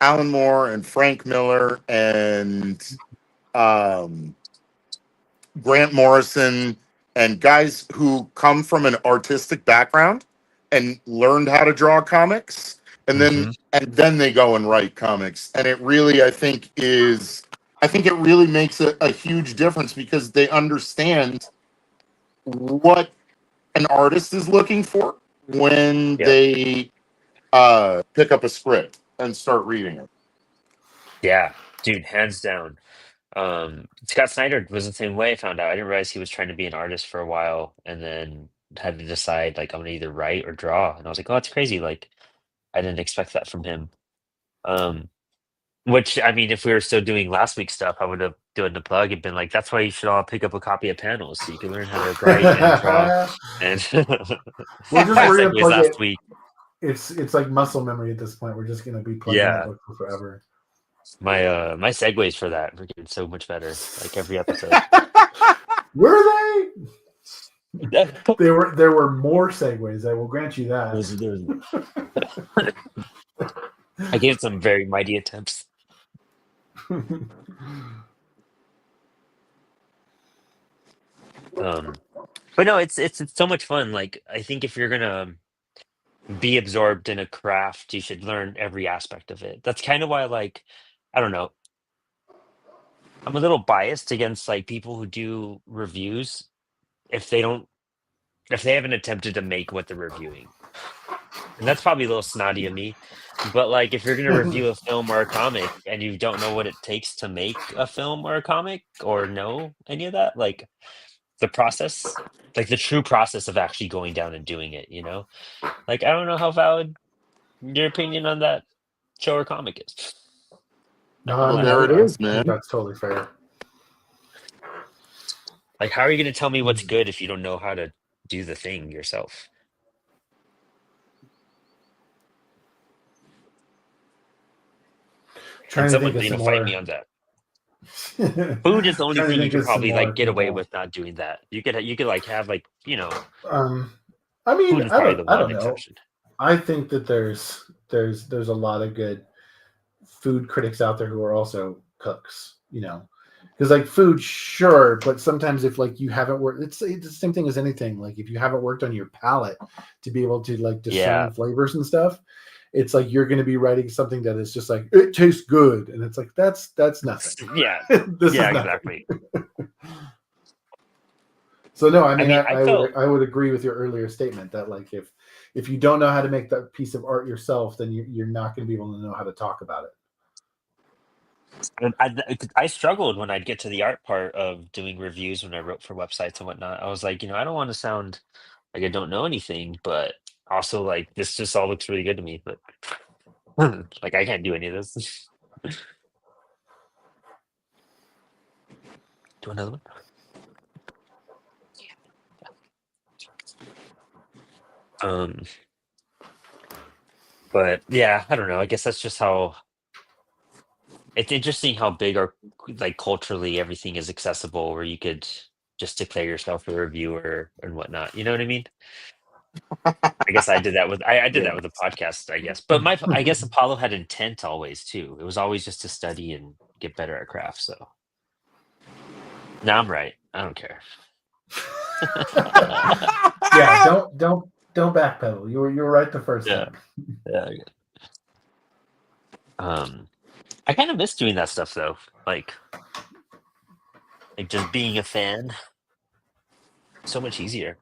Alan Moore and Frank Miller and um, Grant Morrison and guys who come from an artistic background and learned how to draw comics, and then they go and write comics. And it really, I think it really makes a huge difference because they understand what an artist is looking for when Yep. they pick up a script and start reading it. Yeah, dude, hands down. Scott Snyder was the same way. I found out. I didn't realize he was trying to be an artist for a while, and then had to decide like I'm gonna either write or draw. And I was like, oh, that's crazy. Like I didn't expect that from him. Um, which I mean, if we were still doing last week's stuff, I would have done the plug and been like, that's why you should all pick up a copy of Panels so you can learn how to write and draw. And We're just my we're gonna segues plug it. last week. It's like muscle memory at this point. We're just gonna be plugging Yeah. the book for forever. My segues for that were getting so much better, like every episode. Were they? There were more segues. I will grant you that. I gave some very mighty attempts. But no, it's so much fun. Like I think if you're gonna be absorbed in a craft, you should learn every aspect of it. That's kind of why, like, I don't know. I'm a little biased against like people who do reviews if they don't if they haven't attempted to make what they're reviewing. And that's probably a little snotty of me. But like if you're gonna review a film or a comic and you don't know what it takes to make a film or a comic or know any of that, like the process, like the true process of actually going down and doing it, you know? Like I don't know how valid your opinion on that show or comic is. No, Well, I mean, there it is, I think man. that's totally fair. Like how are you gonna tell me what's good if you don't know how to do the thing yourself? Trying And to someone, think of some fight more. me on that. Food is the only Trying to thing you think can of some probably like more get away people. with not doing that. You could like have like, you know, I mean, food is probably the I one don't know. exception. I think that there's a lot of good food critics out there who are also cooks, you know, because like food, sure, but sometimes if like you haven't worked, it's the same thing as anything. Like if you haven't worked on your palate to be able to like discern Yeah. flavors and stuff, it's like you're going to be writing something that is just like it tastes good, and it's like that's nothing. Yeah. This Yeah, is nothing. exactly. So no, I mean, I felt I would agree with your earlier statement that like if you don't know how to make that piece of art yourself, then you're not going to be able to know how to talk about it. I struggled when I'd get to the art part of doing reviews when I wrote for websites and whatnot. I was like, I don't want to sound like I don't know anything, but also like this just all looks really good to me. But like I can't do any of this. Do another one. But yeah, I don't know. I guess that's just how it's interesting how big or like culturally everything is accessible where you could just declare yourself a reviewer and whatnot. You know what I mean? I guess I did that with I did that with the podcast, I guess. But I guess Apollo had intent always too. It was always just to study and get better at craft. So now I'm right. I don't care. Yeah, don't backpedal. You were right the first time. Yeah. I kind of miss doing that stuff though. Like just being a fan. So much easier.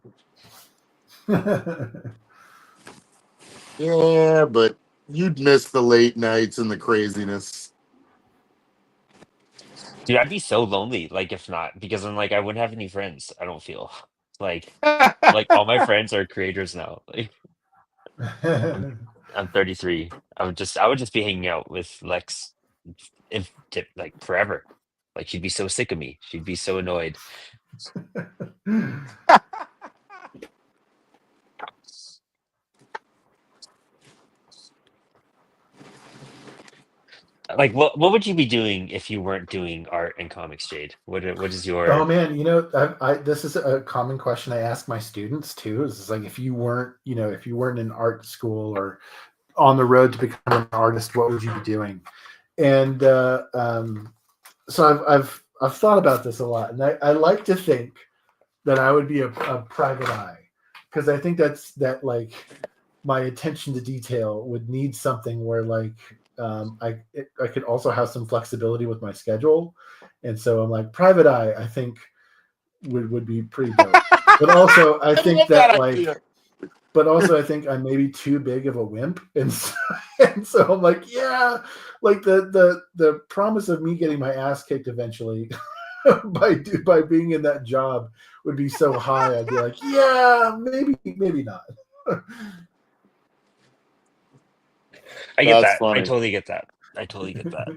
Yeah, but you'd miss the late nights and the craziness. Dude, I'd be so lonely, like if not, because I'm like I wouldn't have any friends, I don't feel. Like all my friends are creators now. Like I'm 33. I would just be hanging out with Lex like forever. Like she'd be so sick of me. She'd be so annoyed. Like what would you be doing if you weren't doing art and comics, Jade? What is your Oh man, I this is a common question I ask my students too. Is like if you weren't in art school or on the road to become an artist, what would you be doing? And so I've thought about this a lot, and I like to think that I would be a private eye, because I think that like my attention to detail would need something where like I could also have some flexibility with my schedule, and so I'm like private eye. I think would be pretty dope. But also I think love that that like, idea. but also I think I'm maybe too big of a wimp, and so I'm like, yeah, like the promise of me getting my ass kicked eventually by being in that job would be so high. I'd be like, yeah, maybe not. I get That's that. I funny. totally get that. I totally get that.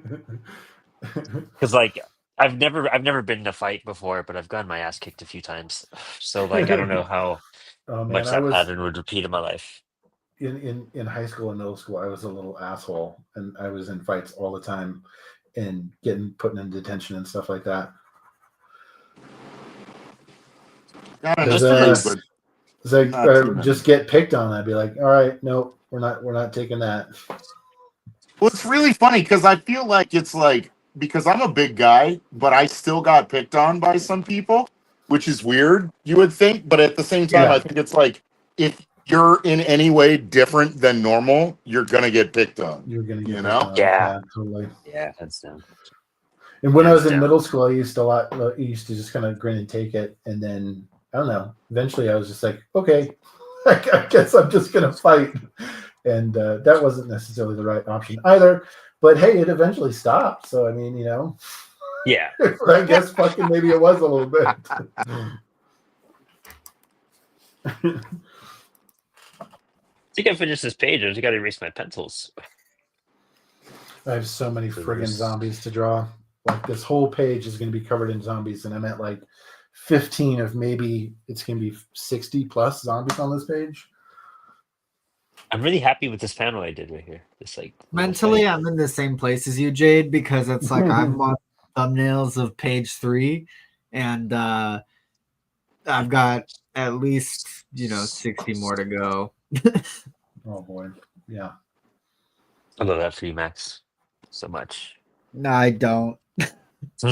Because like I've never been in a fight before, but I've gotten my ass kicked a few times. So like I don't know how Oh man, much I that was pattern would repeat in my life. in high school and middle school. I was a little asshole, and I was in fights all the time, and getting put in detention and stuff like that. Kind of Because Just true, because but like not too much. just get picked on. I'd be like, all right, no, we're not taking that. Well, it's really funny because I feel like it's like because I'm a big guy, but I still got picked on by some people, which is weird, you would think. But at the same time, I Yeah, think it's like if you're in any way different than normal, you're gonna get picked on. you're gonna You get picked know? on. yeah, Yeah, totally. yeah, hands down. And when I Hands was in down. middle school, I used to just kind of grin and take it, and then I don't know. Eventually, I was just like, okay, I guess I'm just gonna fight, and that wasn't necessarily the right option either. But hey, it eventually stopped. So I mean, Yeah. I guess fucking maybe it was a little bit. I think I finished this page. I just got to erase my pencils. I have so many friggin' Reverse. zombies to draw. Like this whole page is going to be covered in zombies, and I'm at like 15 of maybe it's going to be 60 plus zombies on this page. I'm really happy with this panel I did right here. This like little Mentally, fight. I'm in the same place as you, Jade, because it's like I'm on thumbnails of page 3, and I've got at least 60 more to go. Oh boy, yeah. I love that for you, Max, so much. No, I don't. It's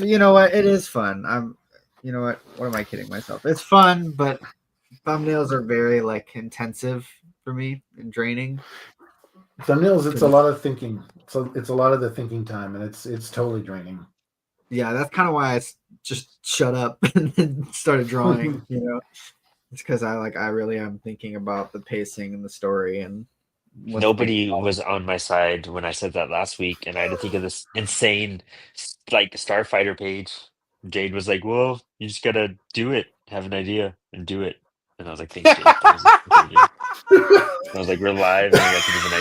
what, it is fun. What am I kidding myself? It's fun, but thumbnails are very like intensive for me and draining. Thumbnails, it's a lot of thinking. So it's a lot of the thinking time, and it's totally draining. Yeah, that's kind of why I just shut up and then started drawing. It's because I really am thinking about the pacing and the story and Nobody was on my side when I said that last week, and I had to think of this insane like Starfighter page. Jade was like, "Well, you just gotta do it, have an idea, and do it." And I was like, "Thanks, Jade." That was encouraging. I was like, "We're live, and we have to give an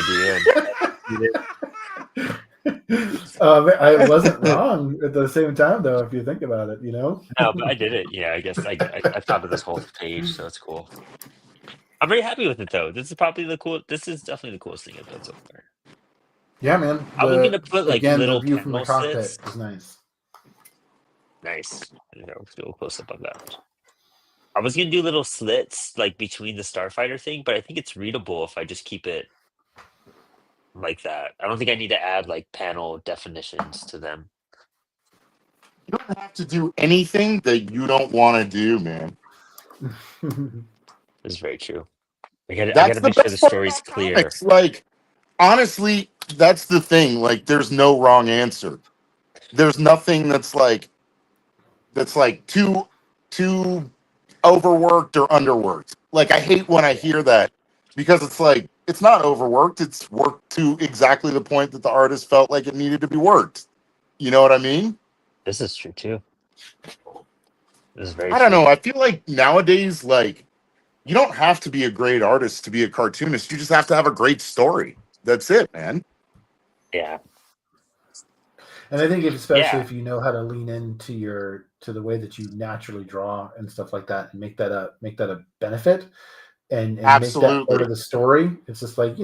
idea." I wasn't wrong at the same time, though. If you think about it, No, but I did it. Yeah, I guess I thought of this whole page, so it's cool. I'm very happy with it, though. This is definitely the coolest thing I've done so far. Yeah, man. I was gonna put like the little view from the panel cockpit slits. is nice. Nice. Do a close up of that. I was gonna do little slits like between the Starfighter thing, but I think it's readable if I just keep it like that. I don't think I need to add like panel definitions to them. You don't have to do anything that you don't want to do, man. This is very true. I gotta That's the make sure the best part story's about clear. comics. Like, honestly, that's the thing. Like, there's no wrong answer. There's nothing that's like too overworked or underworked. Like, I hate when I hear that because it's like it's not overworked. It's worked to exactly the point that the artist felt like it needed to be worked. You know what I mean? This is true too. This is very I don't true. know. I feel like nowadays, like, you don't have to be a great artist to be a cartoonist. You just have to have a great story. That's it, man. Yeah. And I think especially Yeah. if you know how to lean into the way that you naturally draw and stuff like that, and make that a benefit, and make that part Absolutely. of the story. It's just like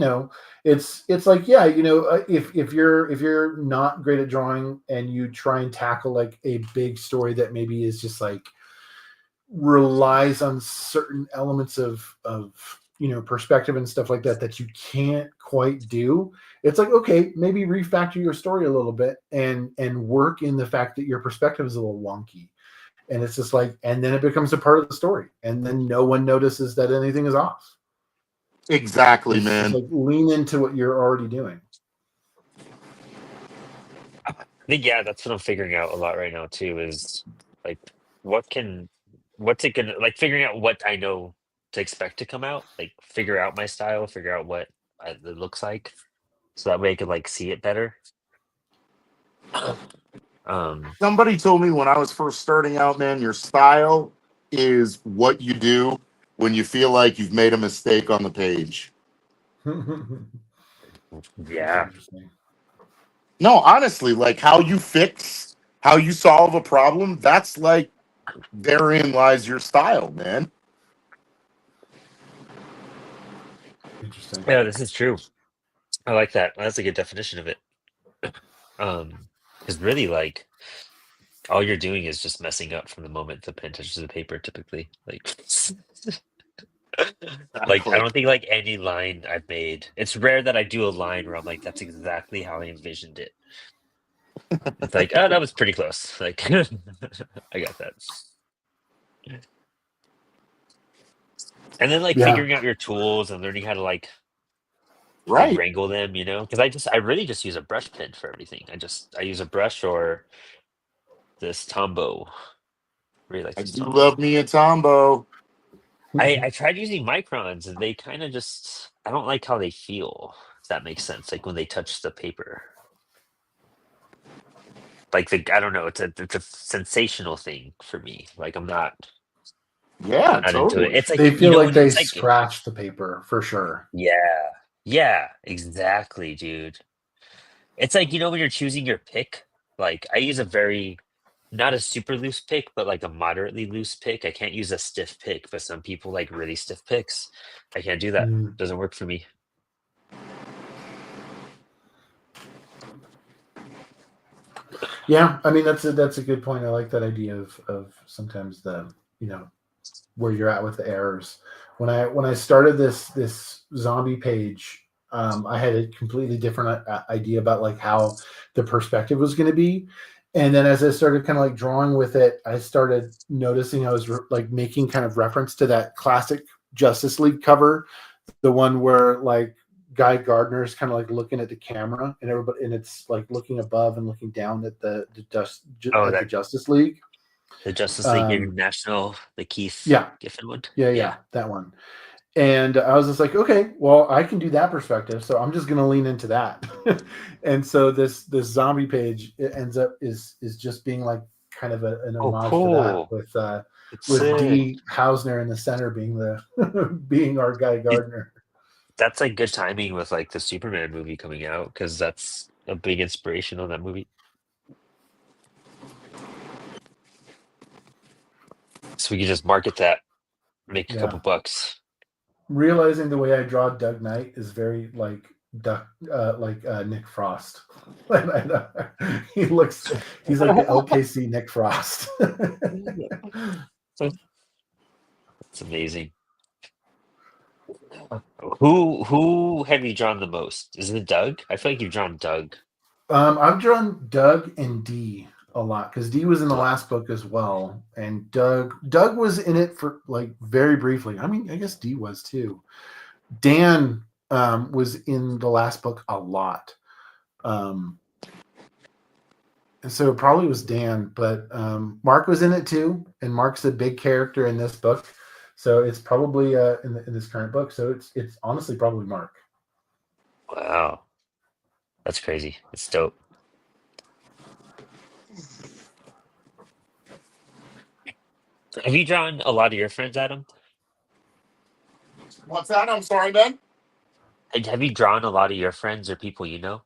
it's like if you're not great at drawing and you try and tackle like a big story that maybe is just like relies on certain elements of perspective and stuff like that you can't quite do. It's like, okay, maybe refactor your story a little bit and work in the fact that your perspective is a little wonky, And it's just like, and then it becomes a part of the story, and then no one notices that anything is off. Exactly, It's just man. like lean into what you're already doing. I think yeah, that's what I'm figuring out a lot right now too. Is like what's it gonna like figuring out what I know to expect to come out. Like figure out my style, figure out what it looks like, so that way I could like see it better. Um, Somebody told me when I was first starting out, man, your style is what you do when you feel like you've made a mistake on the page. That's yeah, interesting. No, honestly, like how you fix, how you solve a problem, that's like therein lies your style, man. Interesting. yeah, this is true. I like that. That's a good definition of it. Because really, like all you're doing is just messing up from the moment the pen touches the paper. Typically, like I Exactly. don't think like any line I've made. It's rare that I do a line where I'm like, that's exactly how I envisioned it. It's like, oh, that was pretty close. Like, I got that. And then like Yeah. figuring out your tools and learning how to like Right. wrangle them, because I really just use a brush pen for everything. I use a brush or this Tombow. Really like I this do Tombow. love me a Tombow. I tried using microns and they kind of just I don't like how they feel, if that makes sense. Like when they touch the paper. Like I don't know, it's a sensational thing for me. Like I'm Yeah, not into it. totally. It's like They feel like when they it's like scratch the paper for sure. yeah. Yeah, exactly, dude. It's like when you're choosing your pick, like I use a very not a super loose pick, but like a moderately loose pick. I can't use a stiff pick, but some people like really stiff picks. I can't do that. Mm. Doesn't work for me. Yeah, I mean that's a good point. I like that idea of sometimes the where you're at with the errors. When I started this zombie page, I had a completely different idea about like how the perspective was going to be, and then as I started kind of like drawing with it, I started noticing I was like making kind of reference to that classic Justice League cover, the one where like Guy Gardner is kind of like looking at the camera and everybody, and it's like looking above and looking down at Oh, at the that Justice League. the Justice League Um, International, the Keith yeah, Giffen one. Yeah. yeah, that one. And I was just like, okay, well, I can do that perspective, so I'm just going to lean into that. And so this zombie page it ends up is just being like kind of an Oh, homage to that cool. It's with sick. D Hausner in the center being the being our Guy It, Gardner. that's like good timing with like the Superman movie coming out because that's a big inspiration on that movie. So we could just market that, make a couple Yeah, bucks. realizing the way I draw Doug Knight is very like Nick Frost. He looks, he's like the LKC Nick Frost. It's amazing. Who have you drawn the most? Is it Doug? I feel like you've drawn Doug. I've drawn Doug and D a lot because D was in the last book as well, and Doug was in it for like very briefly. I mean, I guess D was too. Dan was in the last book a lot, and so it probably was Dan, but Mark was in it too, and Mark's a big character in this book, so it's probably in this current book. So it's honestly probably Mark. Wow, that's crazy. It's dope. Have you drawn a lot of your friends, Adam? What's that? I'm sorry, man. Have you drawn a lot of your friends or people you know?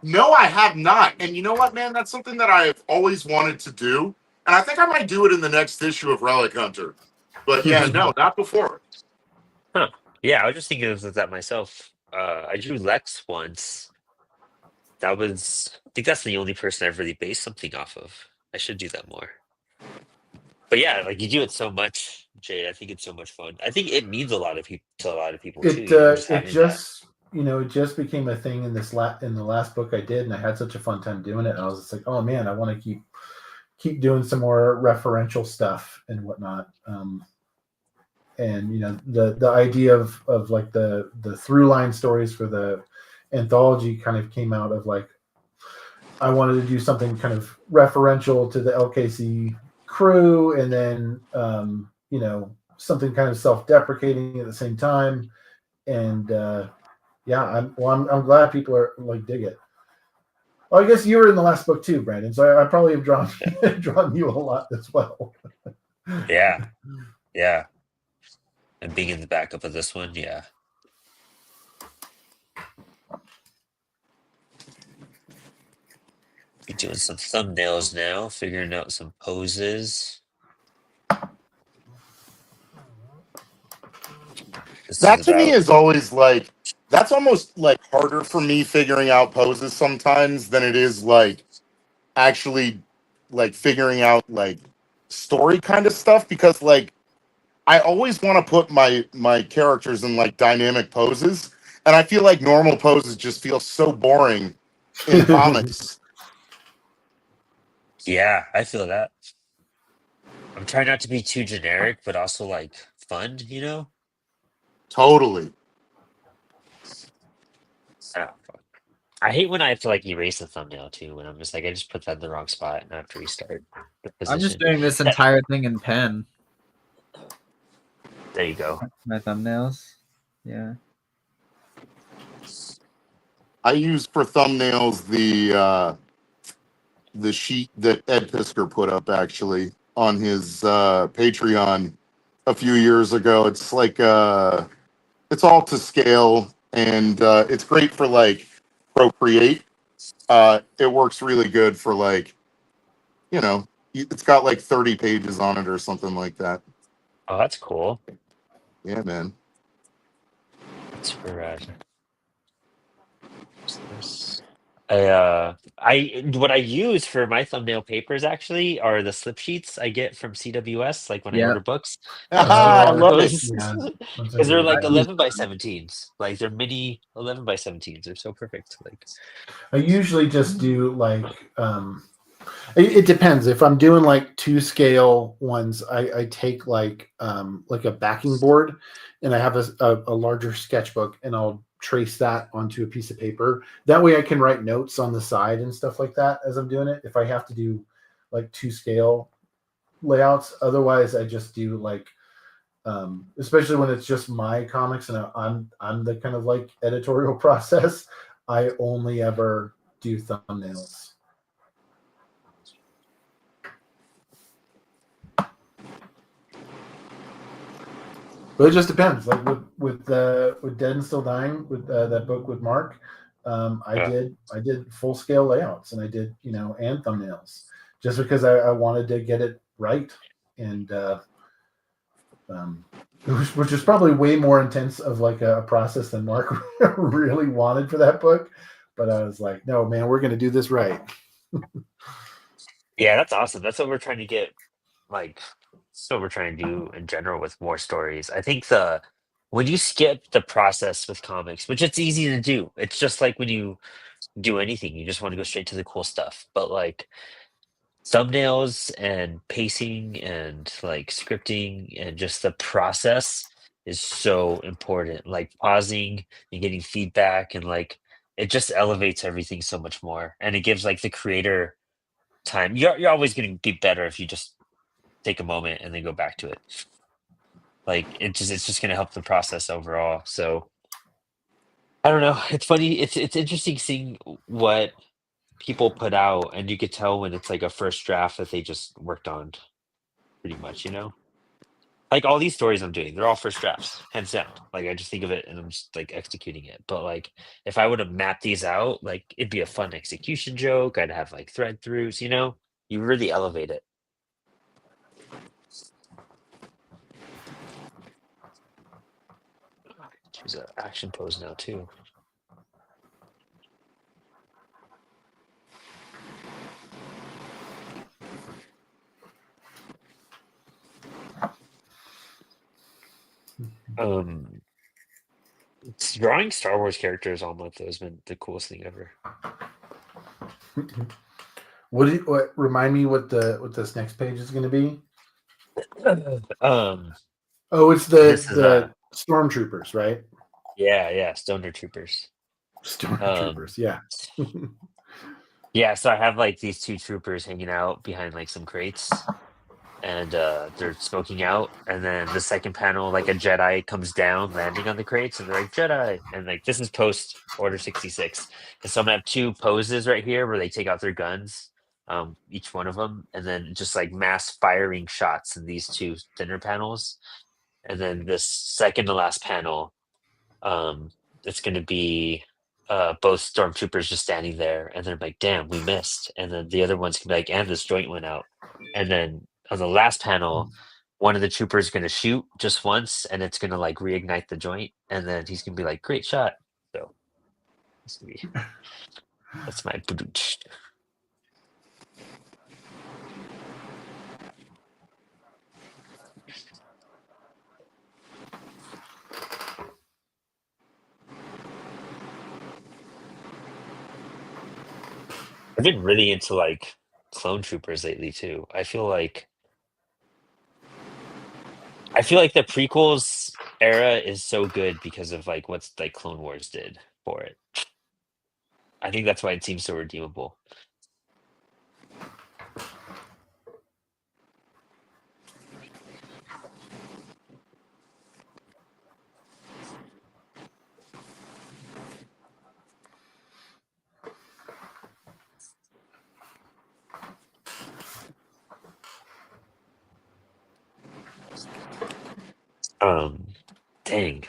No, I have not. And you know what, man? That's something that I've always wanted to do. And I think I might do it in the next issue of Relic Hunter. But yeah, no, not before. Huh. Yeah, I was just thinking of that myself. I drew Lex once. I think that's the only person I've really based something off of. I should do that more. But yeah, like you do it so much, Jay. I think it's so much fun. I think it means a lot of people to a lot of people too. Just It having that. just it just became a thing in in the last book I did, and I had such a fun time doing it. And I was just like, oh man, I want to keep doing some more referential stuff and whatnot. And the idea of like the through line stories for the anthology kind of came out of like I wanted to do something kind of referential to the LKC crew, and then something kind of self-deprecating at the same time. And yeah, I'm glad people are like dig it. Well, I guess you were in the last book too, Brandon. So I probably have drawn you a lot as well. Yeah. Yeah. And being in the backup of this one, yeah. Be doing some thumbnails now, figuring out some poses. This That is to me about is always like, that's almost like harder for me figuring out poses sometimes than it is like actually like figuring out like story kind of stuff, because like I always want to put my characters in like dynamic poses, and I feel like normal poses just feel so boring in comics. yeah, I feel that. I'm trying not to be too generic, but also like fun, you know? Totally. Oh, fuck. I hate when I have to like erase the thumbnail too, when I'm just like I just put that in the wrong spot and I have to restart the I'm just position. doing this That- entire thing in pen. there you go. My thumbnails. Yeah. I use for thumbnails the sheet that Ed Pisker put up actually on his Patreon a few years ago. It's like it's all to scale, and it's great for like Procreate. It works really good for like, it's got like 30 pages on it or something like that. Oh, that's cool. Yeah, man. That's for this. I what I use for my thumbnail papers actually are the slip sheets I get from CWS, like when I Yeah. order books. Oh, I I use yeah, love it. those yeah. Those are because they're great. like I use 11 by 17s. Like they're mini 11 by 17s. They're so perfect. Like I usually just do like it depends. If I'm doing like 2 scale ones, I take like a backing board, and I have a larger sketchbook, and I'll trace that onto a piece of paper. That way I can write notes on the side and stuff like that as I'm doing it. If I have to do like 2 scale layouts, otherwise I just do like especially when it's just my comics and I'm the kind of like editorial process. I only ever do thumbnails. But it just depends. Like with Dead and Still Dying, with that book with Mark, I yeah. did full scale layouts, and I did and thumbnails, just because I wanted to get it right, and which is probably way more intense of like a process than Mark really wanted for that book. But I was like, no, man, we're gonna do this right. Yeah, that's awesome. That's what we're trying to get. Like, that's what we're trying to do in general with more stories. I think the when you skip the process with comics, which it's easy to do, it's just like when you do anything, you just want to go straight to the cool stuff. But like thumbnails and pacing and like scripting and just the process is so important. Like pausing and getting feedback and like it just elevates everything so much more. And it gives like the creator time. You're always going to be better if you just take a moment and then go back to it. Like it's just going to help the process overall. So I don't know. It's funny. It's interesting seeing what people put out, and you could tell when it's like a first draft that they just worked on pretty much. Like all these stories I'm doing, they're all first drafts, hands down. Like I just think of it and I'm just like executing it. But like if I would have mapped these out, like it'd be a fun execution joke. I'd have like thread throughs. You really elevate it. Choose an action pose now too. Um, drawing Star Wars characters on Lemnah has been the coolest thing ever. What remind me what this next page is going to be? Um, Oh, it's this is the stormtroopers, right? yeah, Stoner Troopers. Um, Stormtroopers, yeah. yeah, so I have like these two troopers hanging out behind like some crates, and they're smoking out, and then the second panel, like a Jedi comes down, landing on the crates, and they're like Jedi, and like this is post Order 66, and so I'm gonna have two poses right here where they take out their guns, each one of them, and then just like mass firing shots in these two thinner panels, and then this second to last panel, um, it's gonna be both stormtroopers just standing there, and they're like, "Damn, we missed," and then the other ones can be like, "And this joint went out," and then on the last panel, one of the troopers is gonna shoot just once, and it's gonna like reignite the joint, and then he's gonna be like, "Great shot." So that's gonna be that's my. I've been really into like clone troopers lately too. I feel like the prequels era is so good because of like what's like Clone Wars did for it. I think that's why it seems so redeemable. Um, dang.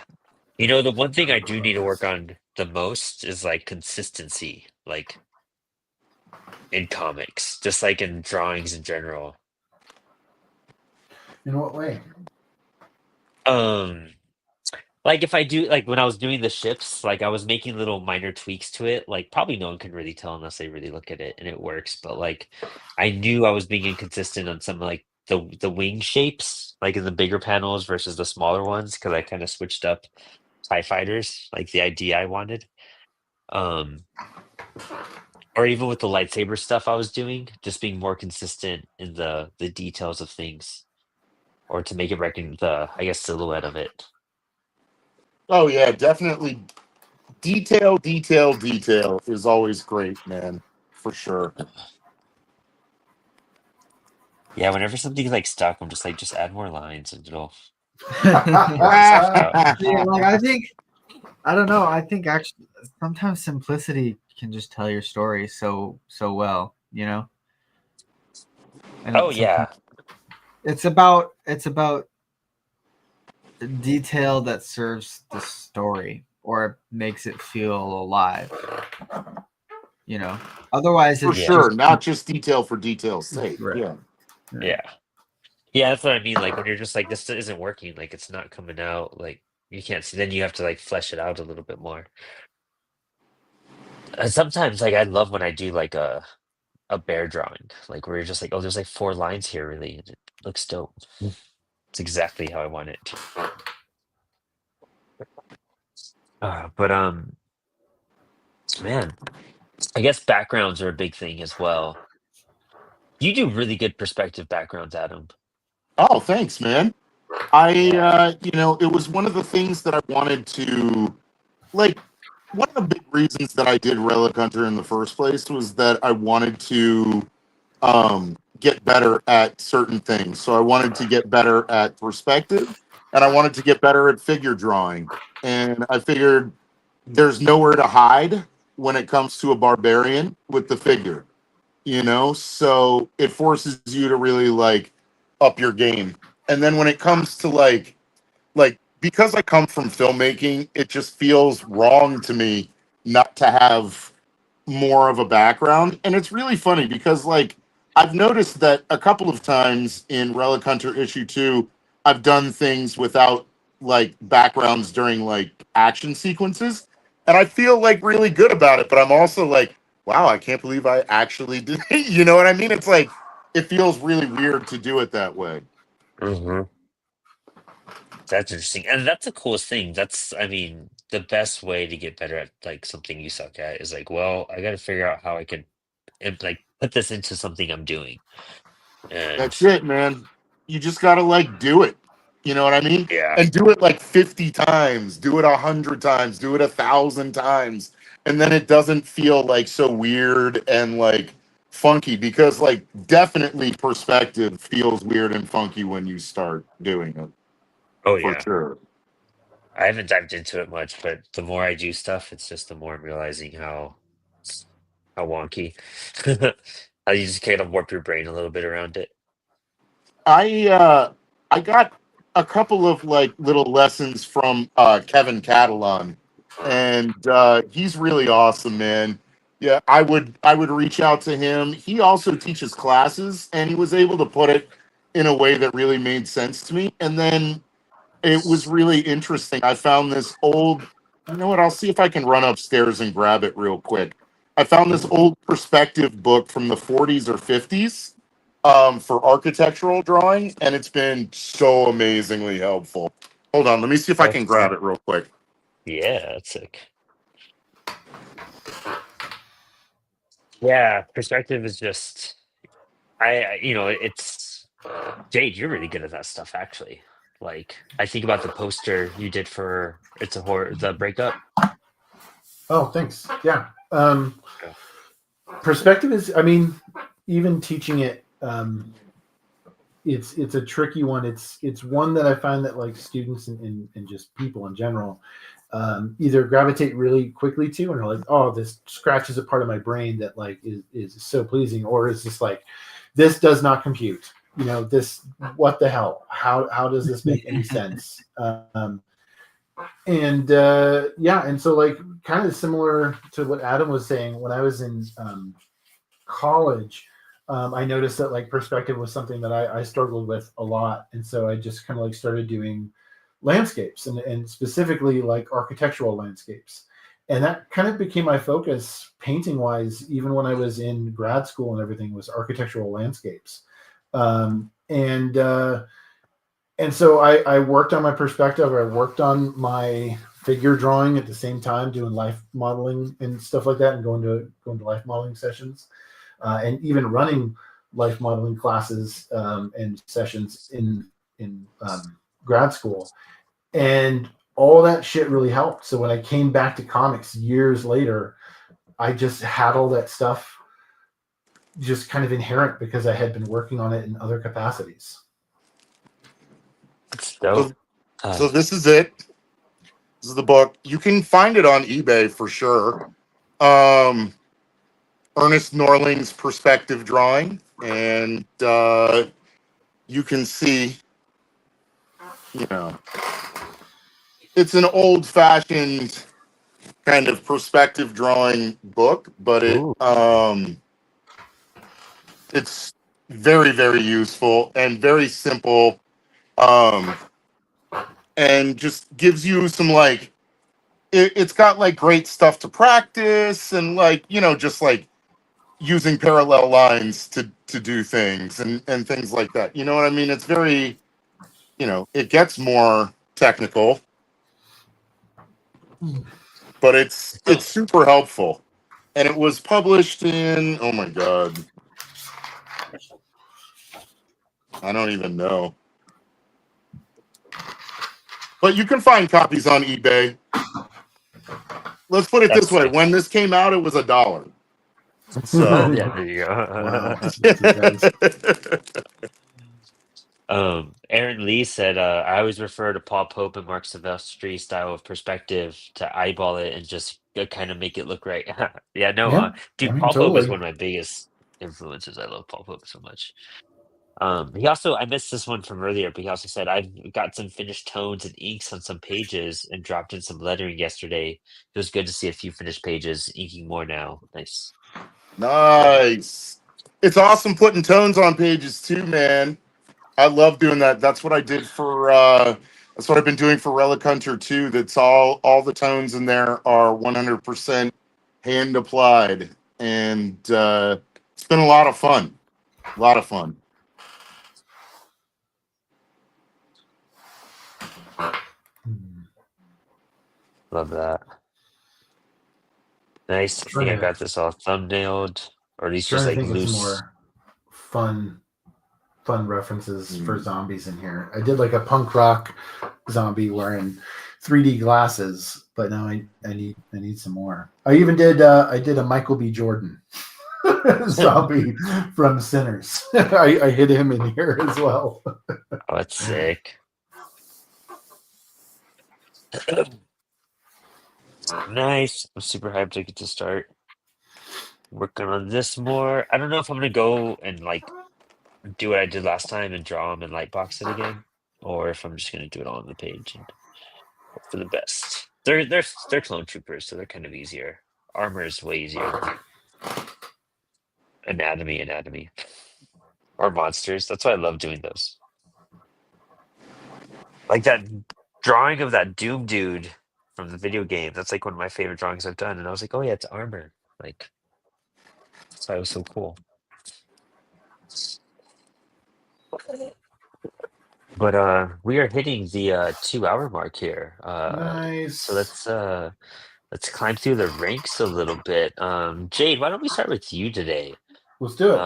You know, the one thing I do need to work on the most is like consistency, like in comics, just like in drawings in general. In what way? Um, like if I do like when I was doing the ships, like I was making little minor tweaks to it. Like probably no one can really tell unless they really look at it and it works. But like I knew I was being inconsistent on some like the wing shapes, like in the bigger panels versus the smaller ones, because I kind of switched up TIE fighters, like the idea I wanted. Um, or even with the lightsaber stuff I was doing, just being more consistent in the details of things, or to make it reckon the I guess silhouette of it. Oh yeah, definitely. Detail is always great, man, for sure. Yeah, whenever something's like stuck, I'm just like, just add more lines and it'll Yeah, like I don't know. I think actually sometimes simplicity can just tell your story so well, you know. Oh And sometimes yeah. it's about detail that serves the story or makes it feel alive. You know, otherwise For it's Yeah. sure, just not just detail for detail's sake. right. Yeah. Yeah. Yeah, that's what I mean. Like when you're just like this isn't working, like it's not coming out, like you can't see, then you have to like flesh it out a little bit more. And sometimes like I love when I do like a bear drawing, like where you're just like, oh, there's like four lines here really, and it looks dope. It's exactly how I want it. But man, I guess backgrounds are a big thing as well. You do really good perspective backgrounds, Adam. Oh, thanks, man. Yeah. It was one of the things that I wanted to like. One of the big reasons that I did Relic Hunter in the first place was that I wanted to get better at certain things. So I wanted to get better at perspective, and I wanted to get better at figure drawing. And I figured there's nowhere to hide when it comes to a barbarian with the figure, so it forces you to really like up your game. And then when it comes to like because I come from filmmaking, it just feels wrong to me not to have more of a background. And it's really funny because like I've noticed that a couple of times in Relic Hunter issue 2, I've done things without like backgrounds during like action sequences. And I feel like really good about it, but I'm also like, wow, I can't believe I actually did. You know what I mean? It's like it feels really weird to do it that way. Hmm. That's interesting. And that's the coolest thing. That's, I mean, the best way to get better at like something you suck at is like, well, I got to figure out how I can like put this into something I'm doing. And That's it, man. You just gotta like do it. You know what I mean? yeah. And do it like 50 times, do it 100 times, do it 1,000 times. And then it doesn't feel like so weird and like funky because like definitely perspective feels weird and funky when you start doing it Oh for yeah. sure. I haven't dived into it much, but the more I do stuff, it's just the more I'm realizing how wonky. How you just kind of warp your brain a little bit around it. I got a couple of like little lessons from Kevin Catalan, and he's really awesome, man. Yeah, I would reach out to him. He also teaches classes, and he was able to put it in a way that really made sense to me. And then it was really interesting. I found this old. You know what? I'll see if I can run upstairs and grab it real quick. I found this old perspective book from the 40s or 50s for architectural drawing, and it's been so amazingly helpful. Hold on, let me see if I can That's grab it real quick. yeah, that's sick. Yeah, perspective is just it's Jade, you're really good at that stuff actually. Like I think about the poster you did for It's a Horror the breakup. Oh, thanks. Yeah. Yeah. Perspective is, I mean, even teaching it, it's a tricky one. It's one that I find that like students and just people in general either gravitate really quickly to and are like, oh, this scratches a part of my brain that like is so pleasing, or is just like, this does not compute. You know, this, what the hell? How does this make any sense? And so like kind of similar to what Adam was saying, when I was in college, I noticed that like perspective was something that I struggled with a lot, and so I just kind of like started doing landscapes and specifically like architectural landscapes, and that kind of became my focus painting wise. Even when I was in grad school and everything, was architectural landscapes, um, and uh, and so I worked on my perspective. I worked on my figure drawing at the same time, doing life modeling and stuff like that, and going to life modeling sessions, and even running life modeling classes and sessions in grad school. And all that shit really helped. So when I came back to comics years later, I just had all that stuff just kind of inherent because I had been working on it in other capacities. It's dope. So, so this is it. This is the book. You can find it on eBay for sure. Ernest Norling's perspective drawing, and you can see, you know, it's an old-fashioned kind of perspective drawing book, but Ooh. it's very, very useful and very simple, um, and just gives you some like it's got like great stuff to practice and like just like using parallel lines to do things and things like that. You know what I mean? It's very it gets more technical, but it's super helpful. And it was published in, oh my god, I don't even know. But you can find copies on eBay. Let's put it this That's way: sick. when this came out, it was $1. Oh, So, yeah, there you go. Wow. Thank you guys. Aaron Lee said, I always refer to Paul Pope and Mark Silvestri style of perspective to eyeball it and just kind of make it look right. Yeah, no, Yeah, I dude, mean, Paul Pope is totally. one of my biggest influences. I love Paul Pope so much. He also, I missed this one from earlier, but he also said, I've got some finished tones and inks on some pages and dropped in some lettering yesterday. It was good to see a few finished pages, inking more now. Nice. nice. It's awesome putting tones on pages too, man. I love doing that. That's what I did for. That's what I've been doing for Relic Hunter too. That's all the tones in there are 100% hand applied, and it's been a lot of fun. A lot of fun. Love that. Nice. I Trying think I to got this all thumbnailed. or at least Trying just to like think of some loose. more fun references for zombies in here. I did like a punk rock zombie wearing 3D glasses, but now I need some more. I even did I did a Michael B. Jordan zombie from Sinners. I hid him in here as well. Oh, that's sick. Nice. I'm super hyped to get to start working on this more. I don't know if I'm gonna go and like do what I did last time and draw them and lightbox it again, or if I'm just gonna do it all on the page and hope for the best. They're clone troopers, so they're kind of easier. Armor is way easier than anatomy, or monsters. That's why I love doing those. Like that drawing of that Doom dude from the video game. That's like one of my favorite drawings I've done, and I was like, oh yeah, it's armor. Like that's why it was so cool. But we are hitting the 2 hour mark here. Nice. So let's climb through the ranks a little bit. Jade, why don't we start with you today? Let's do it.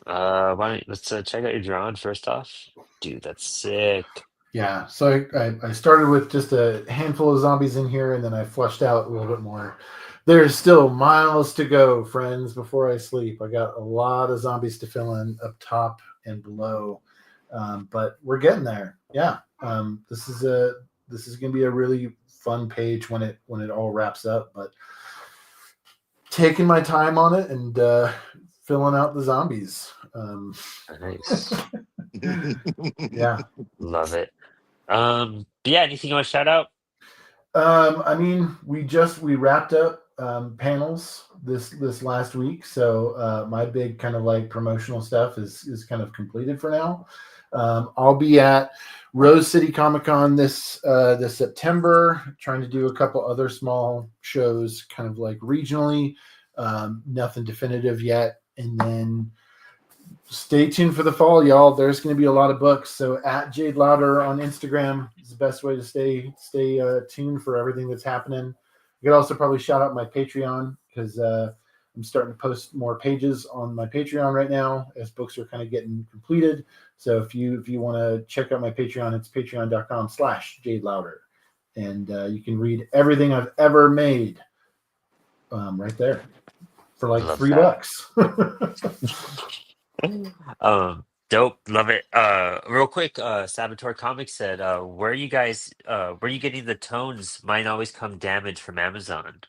Why don't let's check out your drawing first off. Dude, that's sick. Yeah, so I started with just a handful of zombies in here, and then I fleshed out a little bit more. There's still miles to go, friends, before I sleep. I got a lot of zombies to fill in up top and below, but we're getting there. Yeah, this is going to be a really fun page when it all wraps up. But taking my time on it and filling out the zombies. Nice. Yeah, Love it. But yeah, anything you want to shout out? I mean, we wrapped up panels this last week, so my big kind of like promotional stuff is kind of completed for now. I'll be at Rose City Comic Con this September, trying to do a couple other small shows, kind of like regionally. Nothing definitive yet, and then stay tuned for the fall, y'all. There's going to be a lot of books. So at JadeLowder on Instagram is the best way to stay tuned for everything that's happening. I could also probably shout out my Patreon because I'm starting to post more pages on my Patreon right now as books are kind of getting completed. So if you want to check out my Patreon, it's patreon.com/JadeLowder. And you can read everything I've ever made right there for like $3. Dope, love it. Real quick, Saboteur Comics said, where are you guys where are you getting the tones? Mine always come damaged from Amazon.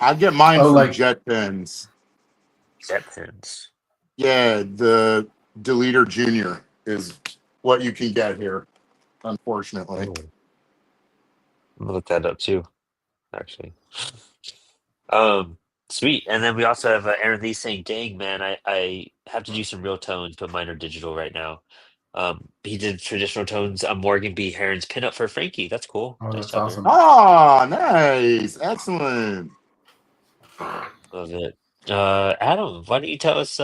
I get mine from like Jet Pens. Jet Pens. Yeah, the Deleter Junior is what you can get here, unfortunately. I'm gonna look that up too, actually. Sweet. And then we also have Aaron Lee saying, dang man, I have to do some real tones, but mine are digital right now. He did traditional tones on Morgan B. Heron's pinup for Frankie. That's cool. Oh, Nice that's job, awesome. Oh, nice. Excellent. love it. Adam, why don't you tell us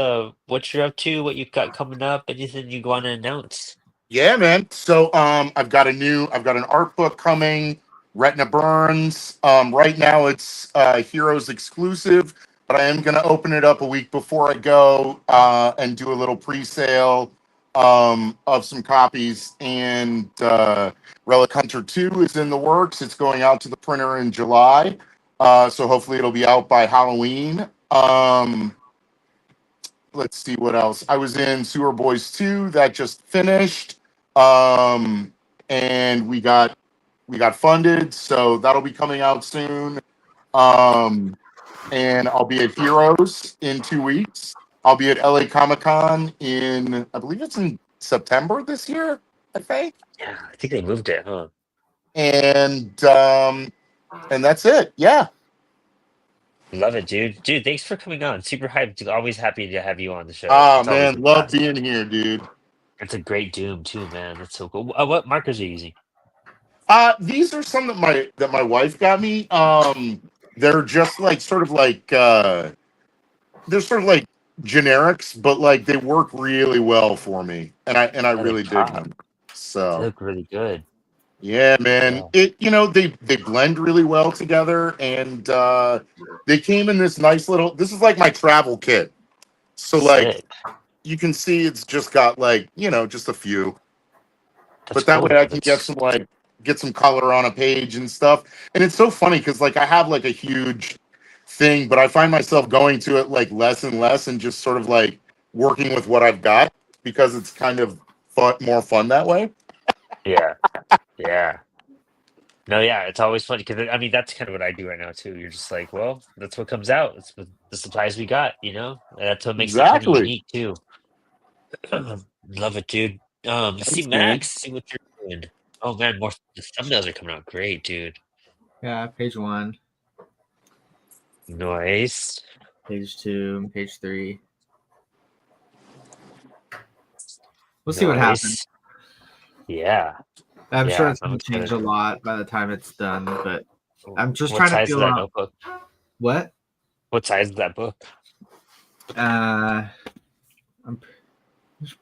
what you're up to, what you've got coming up, anything you want to announce? Yeah, man. So I've got an art book coming, Retina Burns. Right now it's Heroes exclusive, but I am gonna open it up a week before I go and do a little pre-sale of some copies. And Relic Hunter 2 is in the works. It's going out to the printer in July. So hopefully it'll be out by Halloween. Let's see what else. I was in Sewer Boys 2 that just finished. And we got funded, so that'll be coming out soon. And I'll be at Heroes in 2 weeks. I'll be at LA Comic Con in, I believe it's in September this year, I think. Yeah, I think they moved it, huh? And that's it. Yeah. Love it, dude. Dude, thanks for coming on. Super hyped. Always happy to have you on the show. Oh It's always man, a love blast. being here, dude. It's a great Doom too, man. That's so cool. What markers are you using? These are some that my wife got me. They're just like sort of like they're sort of like generics, but like they work really well for me, and I really dig them. They So look really good. Yeah, man. Yeah. They blend really well together, and they came in this nice little. This is like my travel kit. So like Sick. you can see, it's just got like just a few. That's But that way cool. I can That's get some color on a page and stuff. And it's so funny because like I have like a huge thing, but I find myself going to it like less and less, and just sort of like working with what I've got, because it's kind of more fun that way. yeah, yeah. No, yeah, it's always funny because I mean that's kind of what I do right now too. You're just like, well, that's what comes out. It's what the supplies we got, And that's what makes it kind of Exactly. unique too. Love it, dude. See Thanks, man. Max, see what you're doing. Oh man, more the thumbnails are coming out great, dude. Yeah, page 1, Nice, page 2, page 3. We'll see what happens. nice. Yeah, I'm sure yeah. it's I'm going to change a excited. lot by the time it's done, but I'm just What trying to size is feel that out notebook? what. What size is that book? I'm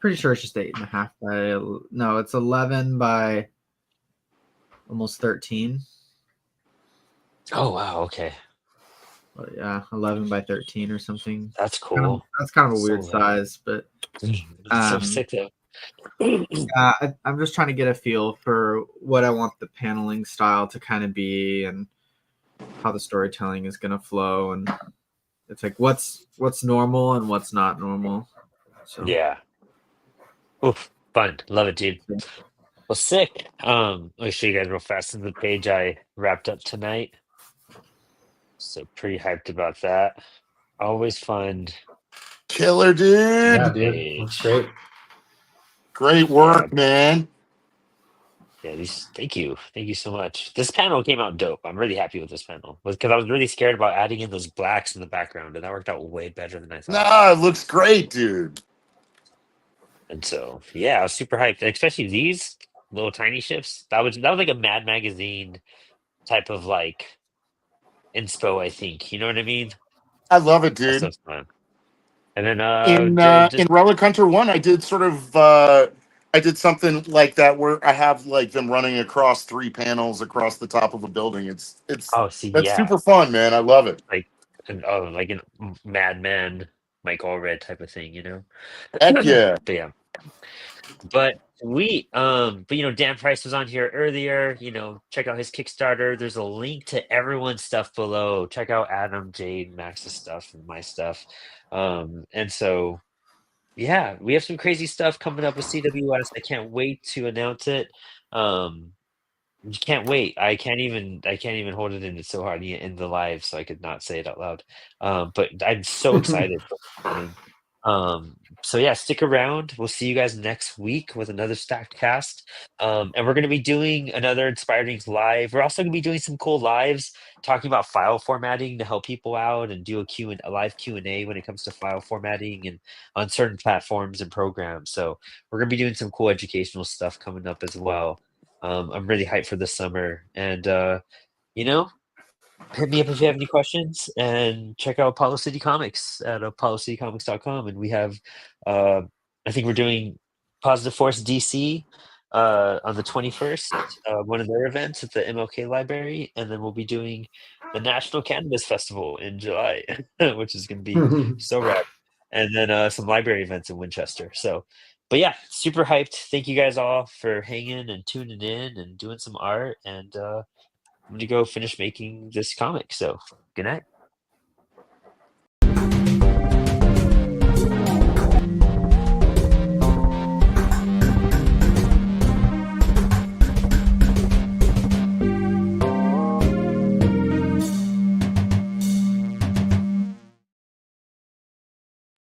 pretty sure it's just 8.5 by no, it's 11 by almost 13. Oh wow, okay, But yeah, 11 by 13 or something. that's cool. That's kind of a So weird size, but it's so sick though. I'm just trying to get a feel for what I want the paneling style to kind of be, and how the storytelling is going to flow, and it's like what's normal and what's not normal. So Yeah. Oof, fun. Love it, dude. Well, sick. Let me show you guys real fast. This is the page I wrapped up tonight. So pretty hyped about that. Always fun Killer, Yeah, dude. dude, looks page. great. Great Yeah, work, man. yeah. Thank you, thank you so much. This panel came out dope. I'm really happy with this panel because I was really scared about adding in those blacks in the background, and that worked out way better than I thought. Nah, it looks great, dude. And so, yeah, I was super hyped, and especially these little tiny ships. That was like a Mad Magazine type of like inspo, I think. You know what I mean? I love it, That's so dude. fun. And then In Relic Hunter 1, I did I did something like that where I have like them running across 3 panels across the top of a building. oh, see, That's yeah, super fun, man. I love it. like like an Mad Men, Mike Allred type of thing. Heck yeah. But yeah, but Dan Price was on here earlier. Check out his Kickstarter. There's a link to everyone's stuff below. Check out Adam, Jade, Max's stuff, and my stuff. And so yeah, we have some crazy stuff coming up with CWS. I can't wait to announce it. Um, Can't wait. I can't even hold it in. It's so hard to get in the live, so I could not say it out loud. But I'm so excited for what's coming. So yeah, stick around. We'll see you guys next week with another stacked cast. And we're gonna be doing another Inspiring live. We're also gonna be doing some cool lives talking about file formatting to help people out and do a live Q&A when it comes to file formatting and on certain platforms and programs. So we're gonna be doing some cool educational stuff coming up as well. I'm really hyped for this summer, and you know, hit me up if you have any questions, and check out Apollo City Comics at apollocitycomics.com. And we have, uh, I think we're doing Positive Force DC on the 21st, one of their events at the MLK Library, and then we'll be doing the National Cannabis Festival in July, which is going to be so rad. And then some library events in Winchester. So, but yeah, super hyped. Thank you guys all for hanging and tuning in and doing some art. And I'm gonna go finish making this comic. So good night.